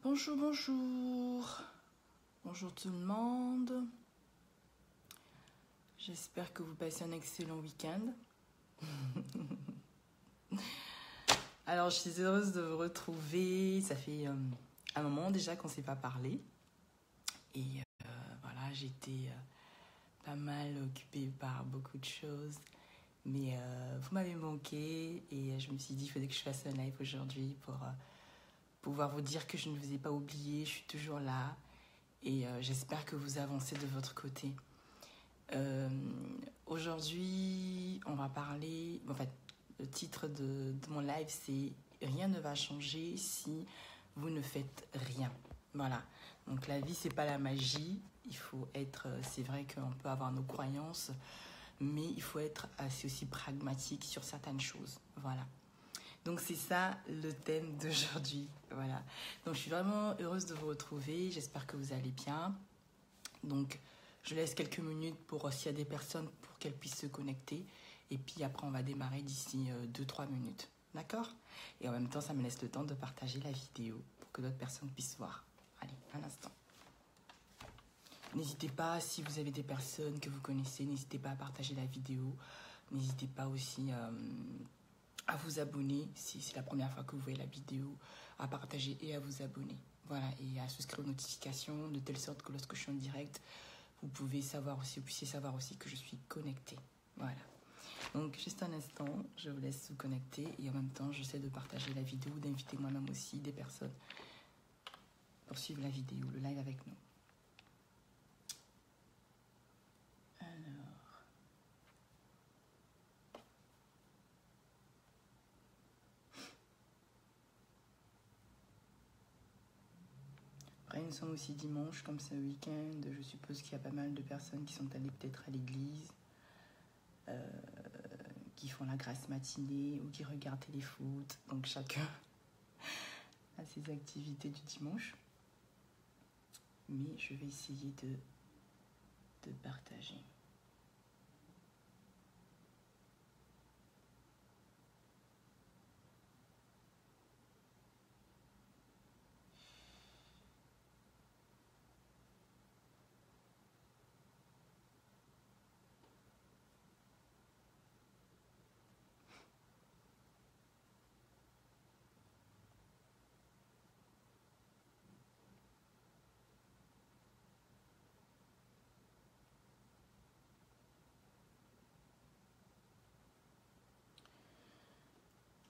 Bonjour, bonjour. Bonjour tout le monde. J'espère que vous passez un excellent week-end. Alors, je suis heureuse de vous retrouver. Ça fait un moment déjà qu'on ne s'est pas parlé. Et voilà, j'étais pas mal occupée par beaucoup de choses. Mais vous m'avez manqué et je me suis dit qu'il fallait que je fasse un live aujourd'hui pour pouvoir vous dire que je ne vous ai pas oublié. Je suis toujours là et j'espère que vous avancez de votre côté. Aujourd'hui, on va parler... En fait, le titre de mon live, c'est « Rien ne va changer si vous ne faites rien ». Voilà. Donc, la vie, c'est pas la magie. Il faut être... C'est vrai qu'on peut avoir nos croyances, mais il faut être assez aussi pragmatique sur certaines choses. Voilà. Donc, c'est ça le thème d'aujourd'hui. Voilà. Donc, je suis vraiment heureuse de vous retrouver. J'espère que vous allez bien. Donc, je laisse quelques minutes pour s'il y a des personnes pour qu'elles puissent se connecter. Et puis après, on va démarrer d'ici 2-3 minutes. D'accord? Et en même temps, ça me laisse le temps de partager la vidéo pour que d'autres personnes puissent voir. Allez, un instant. N'hésitez pas, si vous avez des personnes que vous connaissez, n'hésitez pas à partager la vidéo. N'hésitez pas aussi à vous abonner, si c'est la première fois que vous voyez la vidéo, à partager et à vous abonner. Voilà, et à souscrire aux notifications, de telle sorte que lorsque je suis en direct, vous puissiez savoir aussi que je suis connectée. Voilà. Donc, juste un instant, je vous laisse vous connecter et en même temps, j'essaie de partager la vidéo, d'inviter moi-même aussi des personnes pour suivre la vidéo, le live avec nous. Alors... Après, nous sommes aussi dimanche, comme c'est un week-end. Je suppose qu'il y a pas mal de personnes qui sont allées peut-être à l'église, qui font la grasse matinée ou qui regardent téléfoot. Donc, chacun a ses activités du dimanche. Mais je vais essayer de partager.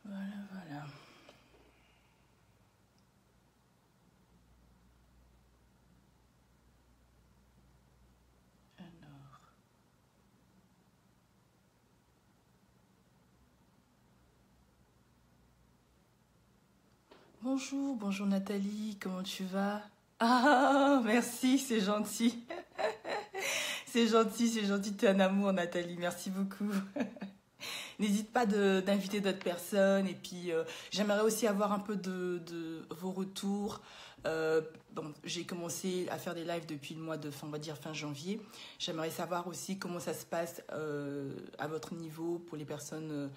Voilà. Alors. Bonjour Nathalie, comment tu vas? Ah, merci, c'est gentil. C'est gentil, tu es un amour Nathalie, merci beaucoup. N'hésite pas d'inviter d'autres personnes et puis j'aimerais aussi avoir un peu de vos retours. Bon, j'ai commencé à faire des lives depuis le mois de on va dire fin janvier. J'aimerais savoir aussi comment ça se passe à votre niveau pour les personnes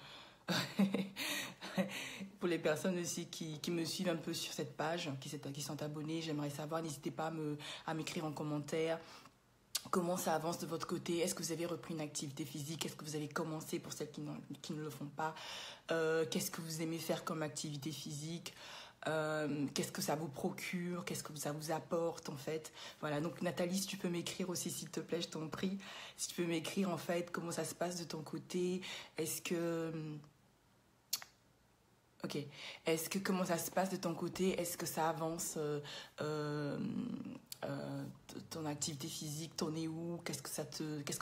pour les personnes aussi qui me suivent un peu sur cette page, qui sont abonnées. J'aimerais savoir, n'hésitez pas à m'écrire en commentaire. Comment ça avance de votre côté? Est-ce que vous avez repris une activité physique? Est-ce que vous avez commencé pour celles qui ne le font pas? Qu'est-ce que vous aimez faire comme activité physique? Qu'est-ce que ça vous procure? Qu'est-ce que ça vous apporte en fait? Voilà, donc Nathalie, si tu peux m'écrire aussi s'il te plaît, je t'en prie. Si tu peux m'écrire en fait comment ça se passe de ton côté. Est-ce que... Ok. Est-ce que comment ça se passe de ton côté? Est-ce que ça avance ton activité physique? T'en es où? Qu'est-ce que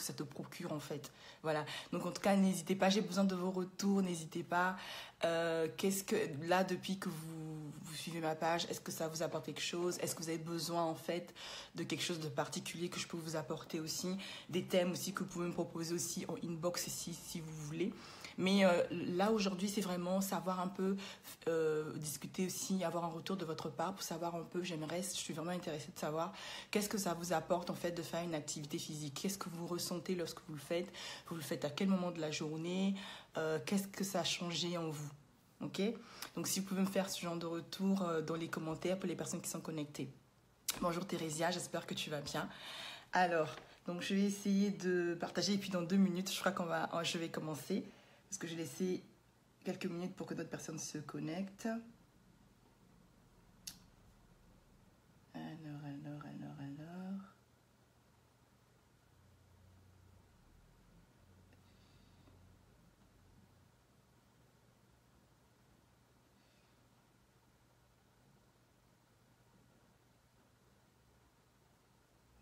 ça te procure en fait? Voilà. Donc en tout cas, n'hésitez pas. J'ai besoin de vos retours. N'hésitez pas. Qu'est-ce que là depuis que vous suivez ma page, est-ce que ça vous apporte quelque chose? Est-ce que vous avez besoin en fait de quelque chose de particulier que je peux vous apporter aussi? Des thèmes aussi que vous pouvez me proposer aussi en inbox si vous voulez. Mais là, aujourd'hui, c'est vraiment savoir un peu, discuter aussi, avoir un retour de votre part pour savoir un peu, je suis vraiment intéressée de savoir qu'est-ce que ça vous apporte en fait de faire une activité physique. Qu'est-ce que vous ressentez lorsque vous le faites? Vous le faites à quel moment de la journée? Qu'est-ce que ça a changé en vous? Ok? Donc, si vous pouvez me faire ce genre de retour dans les commentaires pour les personnes qui sont connectées. Bonjour Thérésia, j'espère que tu vas bien. Alors, donc je vais essayer de partager et puis dans 2 minutes, je crois je vais commencer parce que j'ai laissé quelques minutes pour que d'autres personnes se connectent. Alors.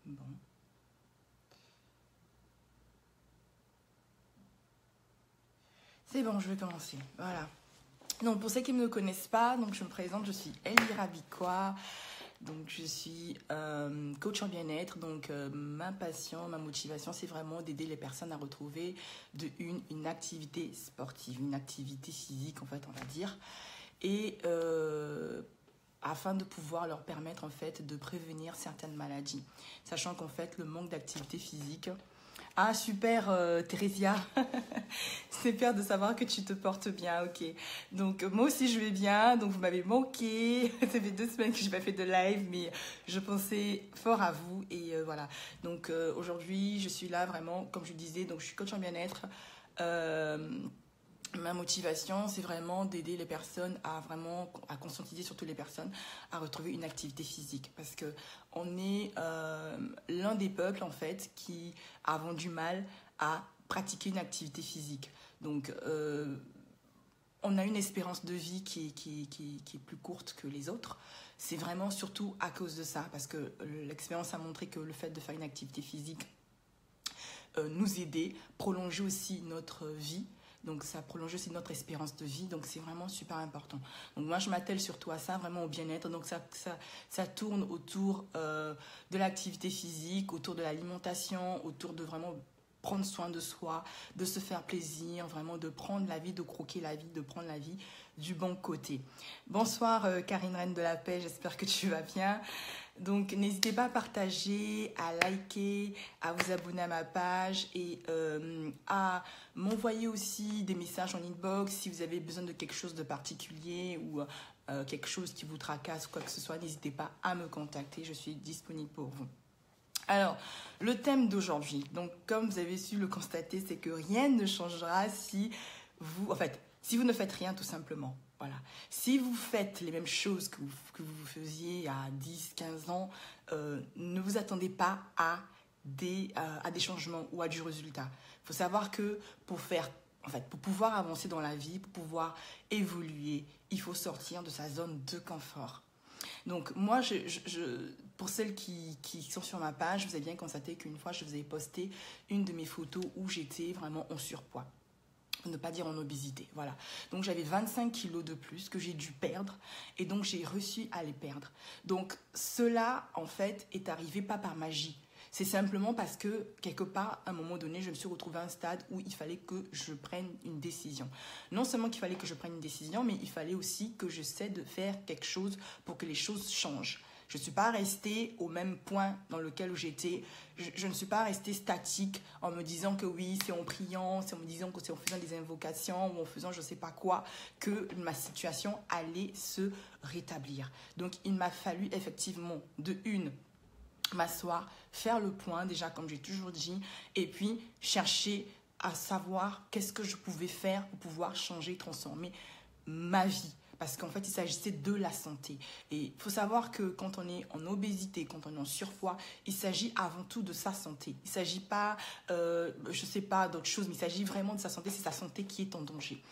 Bon. C'est bon, je vais commencer. Voilà. Donc, pour ceux qui ne me connaissent pas, donc je me présente, je suis Elvira Bicquois. Donc, je suis coach en bien-être. Donc, ma passion, ma motivation, c'est vraiment d'aider les personnes à retrouver une activité sportive, une activité physique, en fait, on va dire. Et afin de pouvoir leur permettre, en fait, de prévenir certaines maladies. Sachant qu'en fait, le manque d'activité physique... Ah, super, Thérésia. C'est super de savoir que tu te portes bien, ok. Donc, moi aussi, je vais bien. Donc, vous m'avez manqué. Ça fait 2 semaines que je n'ai pas fait de live, mais je pensais fort à vous. Et voilà. Donc, aujourd'hui, je suis là vraiment, comme je disais, donc je suis coach en bien-être. Ma motivation, c'est vraiment d'aider les personnes à conscientiser surtout les personnes à retrouver une activité physique. Parce que on est l'un des peuples, en fait, qui avons du mal à pratiquer une activité physique. Donc, on a une espérance de vie qui est plus courte que les autres. C'est vraiment surtout à cause de ça. Parce que l'expérience a montré que le fait de faire une activité physique nous aidait, prolongeait aussi notre vie. Donc, ça prolonge aussi notre espérance de vie. Donc, c'est vraiment super important. Donc, moi, je m'attelle surtout à ça, vraiment au bien-être. Donc, ça tourne autour de l'activité physique, autour de l'alimentation, autour de vraiment prendre soin de soi, de se faire plaisir, vraiment de prendre la vie, de croquer la vie, de prendre la vie du bon côté. Bonsoir, Karine Reine de la Paix. J'espère que tu vas bien. Donc, n'hésitez pas à partager, à liker, à vous abonner à ma page et à m'envoyer aussi des messages en inbox si vous avez besoin de quelque chose de particulier ou quelque chose qui vous tracasse, quoi que ce soit. N'hésitez pas à me contacter, je suis disponible pour vous. Alors, le thème d'aujourd'hui, donc comme vous avez su le constater, c'est que rien ne changera si vous ne faites rien tout simplement. Voilà. Si vous faites les mêmes choses que vous faisiez à 10, 15 ans, ne vous attendez pas à des changements ou à du résultat. Il faut savoir que pour pouvoir avancer dans la vie, pour pouvoir évoluer, il faut sortir de sa zone de confort. Donc moi, pour celles qui sont sur ma page, vous avez bien constaté qu'une fois, je vous ai posté une de mes photos où j'étais vraiment en surpoids. Pour ne pas dire en obésité, voilà. Donc j'avais 25 kilos de plus que j'ai dû perdre et donc j'ai réussi à les perdre. Donc cela, en fait, est arrivé pas par magie. C'est simplement parce que, quelque part, à un moment donné, je me suis retrouvée à un stade où il fallait que je prenne une décision. Non seulement qu'il fallait que je prenne une décision, mais il fallait aussi que j'essaie de faire quelque chose pour que les choses changent. Je ne suis pas restée au même point dans lequel j'étais. Je ne suis pas restée statique en me disant que oui, c'est en priant, c'est en me disant que c'est en faisant des invocations ou en faisant je ne sais pas quoi que ma situation allait se rétablir. Donc, il m'a fallu effectivement, m'asseoir, faire le point déjà comme j'ai toujours dit et puis chercher à savoir qu'est-ce que je pouvais faire pour pouvoir changer, transformer ma vie. Parce qu'en fait, il s'agissait de la santé. Et il faut savoir que quand on est en obésité, quand on est en surpoids, il s'agit avant tout de sa santé. Il ne s'agit pas, je ne sais pas, d'autre chose, mais il s'agit vraiment de sa santé. C'est sa santé qui est en danger.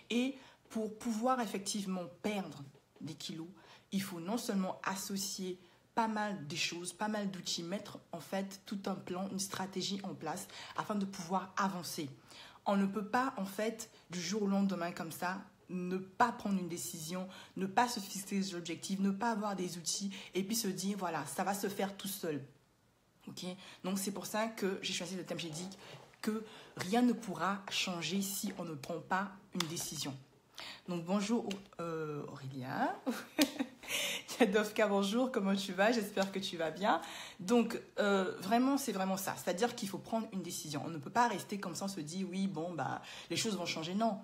Et pour pouvoir effectivement perdre des kilos, il faut non seulement associer pas mal de choses, pas mal d'outils, mettre en fait tout un plan, une stratégie en place afin de pouvoir avancer. On ne peut pas en fait du jour au lendemain comme ça ne pas prendre une décision, ne pas se fixer des objectifs, ne pas avoir des outils et puis se dire voilà, ça va se faire tout seul. Okay? Donc c'est pour ça que j'ai choisi le thème, j'ai dit que rien ne pourra changer si on ne prend pas une décision. Donc bonjour Aurélia. Dovka, bonjour, comment tu vas? J'espère que tu vas bien. Donc, vraiment, c'est vraiment ça. C'est-à-dire qu'il faut prendre une décision. On ne peut pas rester comme ça, on se dit, oui, bon, bah, les choses vont changer. Non,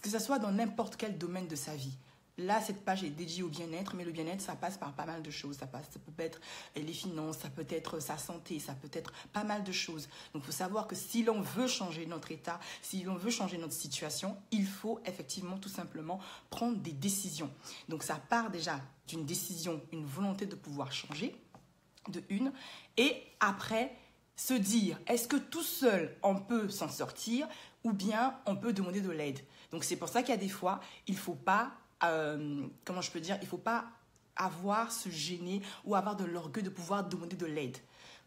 que ce soit dans n'importe quel domaine de sa vie. Là, cette page est dédiée au bien-être, mais le bien-être, ça passe par pas mal de choses. Ça peut être les finances, ça peut être sa santé, ça peut être pas mal de choses. Donc, il faut savoir que si l'on veut changer notre état, si l'on veut changer notre situation, il faut effectivement tout simplement prendre des décisions. Donc, ça part déjà d'une décision, une volonté de pouvoir changer, de une, et après, se dire, est-ce que tout seul, on peut s'en sortir ou bien on peut demander de l'aide? Donc, c'est pour ça qu'il y a des fois, il ne faut pas comment je peux dire, il ne faut pas se gêner ou avoir de l'orgueil de pouvoir demander de l'aide.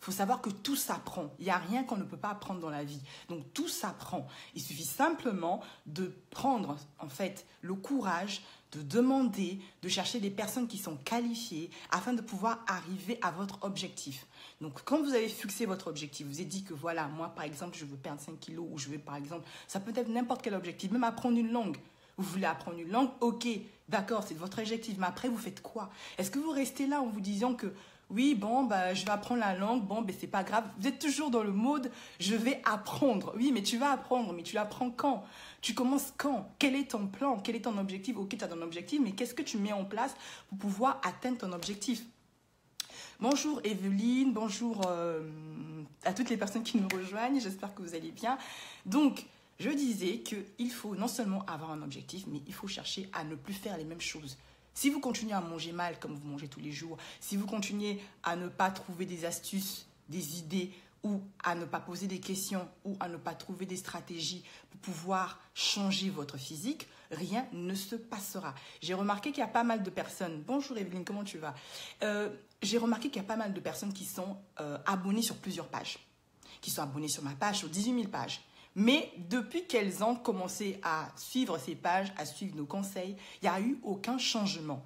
Il faut savoir que tout s'apprend. Il n'y a rien qu'on ne peut pas apprendre dans la vie. Donc tout s'apprend. Il suffit simplement de prendre en fait le courage de demander, de chercher des personnes qui sont qualifiées afin de pouvoir arriver à votre objectif. Donc, quand vous avez fixé votre objectif, vous avez dit que voilà, moi par exemple, je veux perdre 5 kilos ou je veux par exemple, ça peut être n'importe quel objectif, même apprendre une langue. Vous voulez apprendre une langue, ok, d'accord, c'est votre objectif. Mais après, vous faites quoi? Est-ce que vous restez là en vous disant que oui, bon, bah, je vais apprendre la langue, bon, ben, c'est pas grave. Vous êtes toujours dans le mode, je vais apprendre. Oui, mais tu vas apprendre, mais tu l'apprends quand? Tu commences quand? Quel est ton plan? Quel est ton objectif? Ok, tu as ton objectif, mais qu'est-ce que tu mets en place pour pouvoir atteindre ton objectif? Bonjour Evelyne, bonjour à toutes les personnes qui nous rejoignent, j'espère que vous allez bien. Donc, je disais qu'il faut non seulement avoir un objectif, mais il faut chercher à ne plus faire les mêmes choses. Si vous continuez à manger mal comme vous mangez tous les jours, si vous continuez à ne pas trouver des astuces, des idées, ou à ne pas poser des questions, ou à ne pas trouver des stratégies pour pouvoir changer votre physique, rien ne se passera. J'ai remarqué qu'il y a pas mal de personnes... Bonjour Evelyne, comment tu vas? J'ai remarqué qu'il y a pas mal de personnes qui sont abonnées sur plusieurs pages, qui sont abonnées sur ma page, sur 18 000 pages. Mais depuis qu'elles ont commencé à suivre ces pages, à suivre nos conseils, il n'y a eu aucun changement.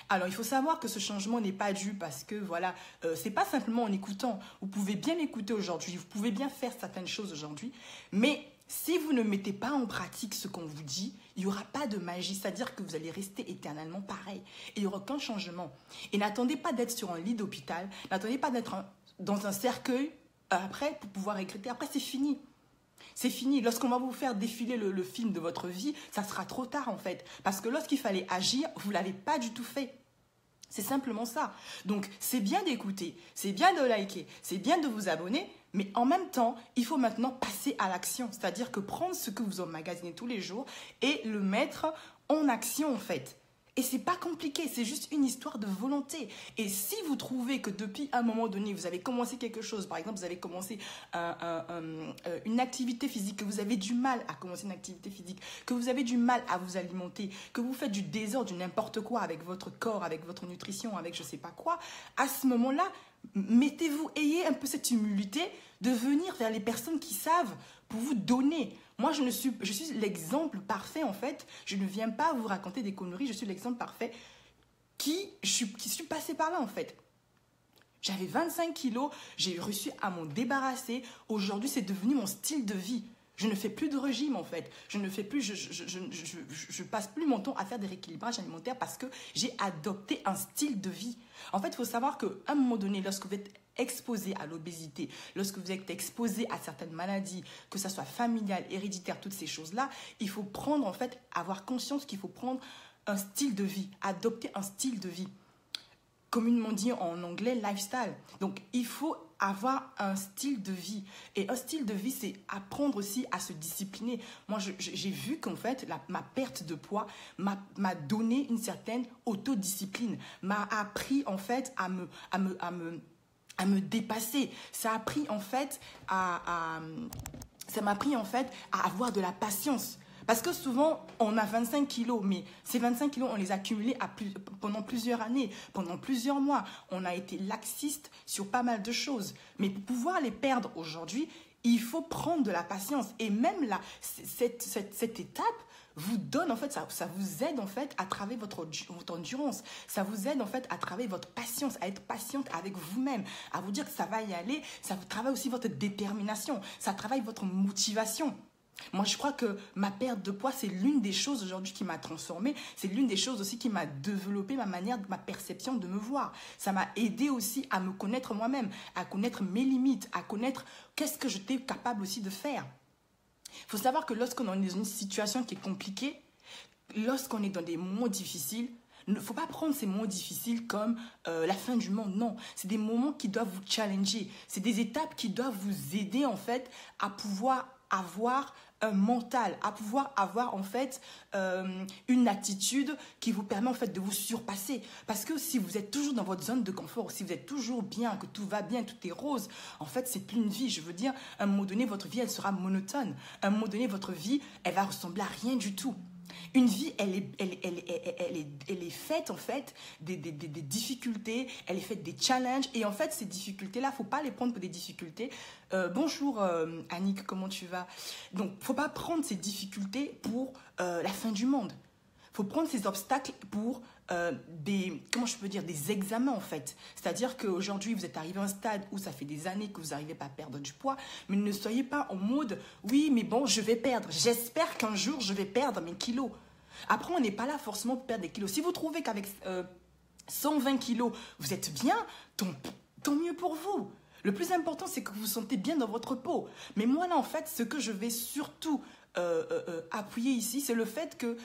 Alors, il faut savoir que ce changement n'est pas dû parce que, voilà, c'est pas simplement en écoutant. Vous pouvez bien écouter aujourd'hui, vous pouvez bien faire certaines choses aujourd'hui, mais si vous ne mettez pas en pratique ce qu'on vous dit, il n'y aura pas de magie, c'est-à-dire que vous allez rester éternellement pareil. Et il n'y aura aucun changement. Et n'attendez pas d'être sur un lit d'hôpital, n'attendez pas d'être dans un cercueil après pour pouvoir regretter. Après, c'est fini. C'est fini. Lorsqu'on va vous faire défiler le film de votre vie, ça sera trop tard en fait. Parce que lorsqu'il fallait agir, vous ne l'avez pas du tout fait. C'est simplement ça. Donc, c'est bien d'écouter, c'est bien de liker, c'est bien de vous abonner, mais en même temps, il faut maintenant passer à l'action. C'est-à-dire que prendre ce que vous emmagasinez tous les jours et le mettre en action en fait. Et c'est pas compliqué, c'est juste une histoire de volonté. Et si vous trouvez que depuis un moment donné, vous avez commencé quelque chose, par exemple, vous avez commencé une activité physique, que vous avez du mal à commencer une activité physique, que vous avez du mal à vous alimenter, que vous faites du désordre, du n'importe quoi avec votre corps, avec votre nutrition, avec je sais pas quoi, à ce moment-là, mettez-vous, ayez un peu cette humilité de venir vers les personnes qui savent pour vous donner. Moi, je suis l'exemple parfait, en fait. Je ne viens pas vous raconter des conneries. Je suis l'exemple parfait qui suis passée par là, en fait. J'avais 25 kilos. J'ai réussi à m'en débarrasser. Aujourd'hui, c'est devenu mon style de vie. Je ne fais plus de régime, en fait. Je passe plus mon temps à faire des rééquilibrages alimentaires parce que j'ai adopté un style de vie. En fait, il faut savoir qu'à un moment donné, lorsque vous êtes exposé à l'obésité, lorsque vous êtes exposé à certaines maladies, que ce soit familiale, héréditaire, toutes ces choses-là, il faut prendre, en fait, avoir conscience qu'il faut prendre un style de vie, adopter un style de vie. Communément dit en anglais, lifestyle. Donc, il faut avoir un style de vie. Et un style de vie, c'est apprendre aussi à se discipliner. Moi, j'ai vu qu'en fait, ma perte de poids m'a donné une certaine autodiscipline, m'a appris en fait à me dépasser. Ça m'a appris en fait à avoir de la patience. Parce que souvent, on a 25 kilos, mais ces 25 kilos, on les a accumulés pendant plusieurs années, pendant plusieurs mois. On a été laxiste sur pas mal de choses. Mais pour pouvoir les perdre aujourd'hui, il faut prendre de la patience. Et même là, cette étape vous donne, en fait, ça vous aide, en fait, à travailler votre endurance. Ça vous aide, en fait, à travailler votre patience, à être patiente avec vous-même, à vous dire que ça va y aller. Ça travaille aussi votre détermination. Ça travaille votre motivation. Moi, je crois que ma perte de poids, c'est l'une des choses aujourd'hui qui m'a transformée. C'est l'une des choses aussi qui m'a développé ma perception de me voir. Ça m'a aidé aussi à me connaître moi-même, à connaître mes limites, à connaître qu'est-ce que j'étais capable aussi de faire. Il faut savoir que lorsqu'on est dans une situation qui est compliquée, lorsqu'on est dans des moments difficiles, il ne faut pas prendre ces moments difficiles comme la fin du monde. Non, c'est des moments qui doivent vous challenger. C'est des étapes qui doivent vous aider en fait à pouvoir avoir un mental, à pouvoir avoir en fait une attitude qui vous permet en fait de vous surpasser. Parce que si vous êtes toujours dans votre zone de confort, si vous êtes toujours bien, que tout va bien, tout est rose, en fait c'est plus une vie. Je veux dire, à un moment donné, votre vie elle sera monotone. À un moment donné, votre vie elle va ressembler à rien du tout. Une vie, elle est faite en fait des difficultés, elle est faite des challenges. Et en fait, ces difficultés-là, il ne faut pas les prendre pour des difficultés. Bonjour Annick, comment tu vas? Donc, il ne faut pas prendre ces difficultés pour la fin du monde. Il faut prendre ces obstacles pour comment je peux dire, des examens en fait. C'est-à-dire qu'aujourd'hui, vous êtes arrivé à un stade où ça fait des années que vous n'arrivez pas à perdre du poids, mais ne soyez pas en mode, oui, mais bon, je vais perdre. J'espère qu'un jour, je vais perdre mes kilos. Après, on n'est pas là forcément pour perdre des kilos. Si vous trouvez qu'avec 120 kilos, vous êtes bien, tant mieux pour vous. Le plus important, c'est que vous vous sentez bien dans votre peau. Mais moi, là, en fait, ce que je vais surtout appuyer ici, c'est le fait que,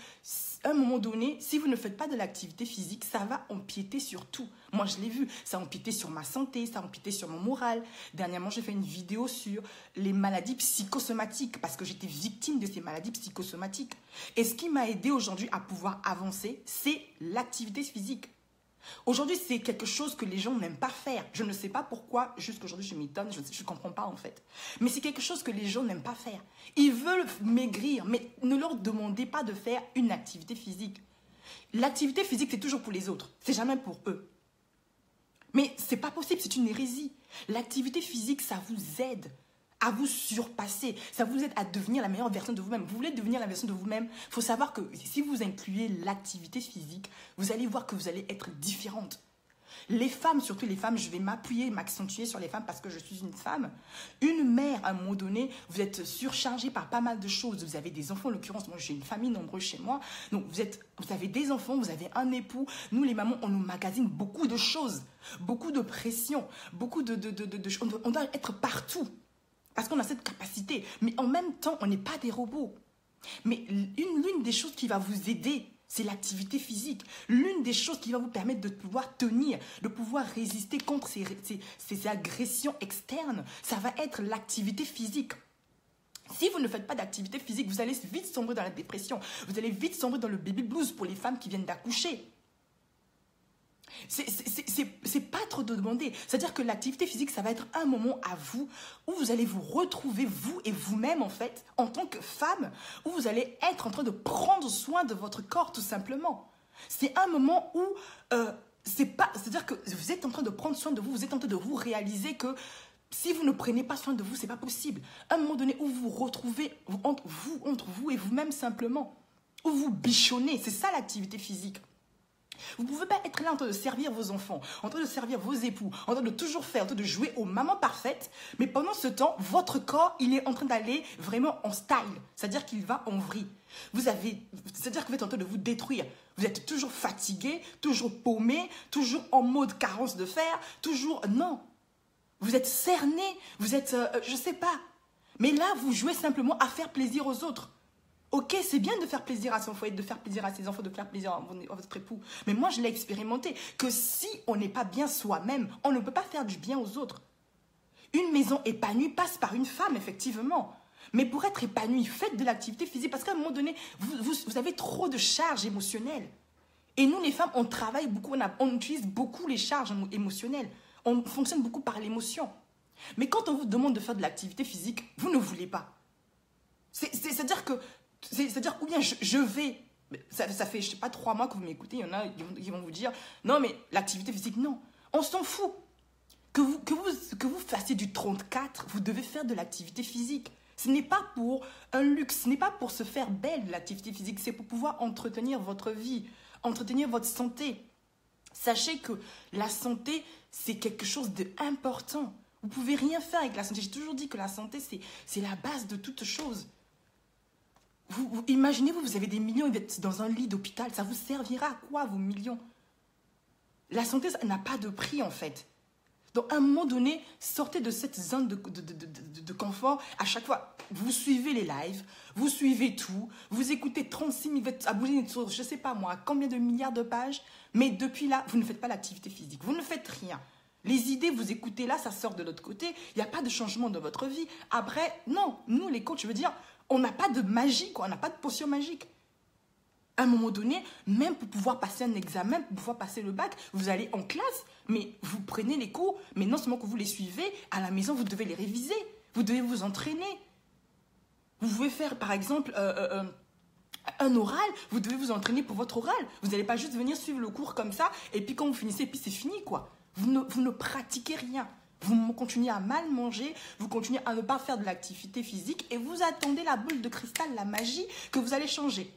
à un moment donné, si vous ne faites pas de l'activité physique, ça va empiéter sur tout. Moi, je l'ai vu, ça a empiété sur ma santé, ça a empiété sur mon moral. Dernièrement, j'ai fait une vidéo sur les maladies psychosomatiques parce que j'étais victime de ces maladies psychosomatiques. Et ce qui m'a aidé aujourd'hui à pouvoir avancer, c'est l'activité physique. Aujourd'hui, c'est quelque chose que les gens n'aiment pas faire. Je ne sais pas pourquoi, jusqu'aujourd'hui, je m'étonne, je ne comprends pas en fait. Mais c'est quelque chose que les gens n'aiment pas faire. Ils veulent maigrir, mais ne leur demandez pas de faire une activité physique. L'activité physique, c'est toujours pour les autres, c'est jamais pour eux. Mais c'est pas possible, c'est une hérésie. L'activité physique, ça vous aide à vous surpasser. Ça vous aide à devenir la meilleure version de vous-même. Vous voulez devenir la version de vous-même, il faut savoir que si vous incluez l'activité physique, vous allez voir que vous allez être différente. Les femmes, surtout les femmes, je vais m'accentuer sur les femmes parce que je suis une femme. Une mère, à un moment donné, vous êtes surchargée par pas mal de choses. Vous avez des enfants, en l'occurrence, moi j'ai une famille nombreuse chez moi. Donc vous avez des enfants, vous avez un époux. Nous les mamans, on nous magasine beaucoup de choses, beaucoup de pression, beaucoup on doit être partout. Parce qu'on a cette capacité. Mais en même temps, on n'est pas des robots. Mais l'une des choses qui va vous aider, c'est l'activité physique. L'une des choses qui va vous permettre de pouvoir tenir, de pouvoir résister contre ces agressions externes, ça va être l'activité physique. Si vous ne faites pas d'activité physique, vous allez vite sombrer dans la dépression. Vous allez vite sombrer dans le baby blues pour les femmes qui viennent d'accoucher. C'est pas trop de demander. C'est-à-dire que l'activité physique, ça va être un moment à vous où vous allez vous retrouver, vous et vous-même en fait, en tant que femme, où vous allez être en train de prendre soin de votre corps tout simplement. C'est un moment où, c'est-à-dire que vous êtes en train de prendre soin de vous, vous êtes en train de vous réaliser que si vous ne prenez pas soin de vous, c'est pas possible. Un moment donné où vous vous retrouvez entre vous et vous-même simplement, où vous bichonnez, c'est ça l'activité physique. Vous ne pouvez pas être là en train de servir vos enfants, en train de servir vos époux, en train de toujours faire, en train de jouer aux mamans parfaites, mais pendant ce temps, votre corps, il est en train d'aller vraiment en style, c'est-à-dire qu'il va en vrille. C'est-à-dire que vous êtes en train de vous détruire. Vous êtes toujours fatigué, toujours paumé, toujours en mode carence de fer, toujours... Non, vous êtes cerné, vous êtes... je ne sais pas. Mais là, vous jouez simplement à faire plaisir aux autres. Ok, c'est bien de faire plaisir à son foyer, de faire plaisir à ses enfants, de faire plaisir à votre époux. Mais moi, je l'ai expérimenté, que si on n'est pas bien soi-même, on ne peut pas faire du bien aux autres. Une maison épanouie passe par une femme, effectivement. Mais pour être épanouie, faites de l'activité physique. Parce qu'à un moment donné, vous avez trop de charges émotionnelles. Et nous, les femmes, on travaille beaucoup, on utilise beaucoup les charges émotionnelles. On fonctionne beaucoup par l'émotion. Mais quand on vous demande de faire de l'activité physique, vous ne voulez pas. C'est-à-dire que... C'est-à-dire, ou bien je vais, ça fait, je sais pas, 3 mois que vous m'écoutez, il y en a qui vont vous dire, non mais l'activité physique, non, on s'en fout. Que vous fassiez du 34, vous devez faire de l'activité physique. Ce n'est pas pour un luxe, ce n'est pas pour se faire belle de l'activité physique, c'est pour pouvoir entretenir votre vie, entretenir votre santé. Sachez que la santé, c'est quelque chose d'important. Vous ne pouvez rien faire avec la santé. J'ai toujours dit que la santé, c'est la base de toute chose. Imaginez-vous, vous avez des millions, vous êtes dans un lit d'hôpital. Ça vous servira à quoi, vos millions? La santé, ça n'a pas de prix, en fait. Donc, à un moment donné, sortez de cette zone de confort. À chaque fois, vous suivez les lives, vous suivez tout, vous écoutez 36 000, vous êtes abonné sur, je ne sais pas moi, combien de milliards de pages. Mais depuis là, vous ne faites pas l'activité physique. Vous ne faites rien. Les idées, vous écoutez là, ça sort de l'autre côté. Il n'y a pas de changement dans votre vie. Après, non, nous, les coachs, je veux dire, on n'a pas de magie, quoi. On n'a pas de potion magique. À un moment donné, même pour pouvoir passer un examen, pour pouvoir passer le bac, vous allez en classe, mais vous prenez les cours, mais non seulement que vous les suivez, à la maison, vous devez les réviser, vous devez vous entraîner. Vous pouvez faire, par exemple, un oral, vous devez vous entraîner pour votre oral. Vous n'allez pas juste venir suivre le cours comme ça, et puis quand vous finissez, et puis c'est fini, quoi. Vous ne pratiquez rien. Vous continuez à mal manger, vous continuez à ne pas faire de l'activité physique, et vous attendez la boule de cristal, la magie, que vous allez changer.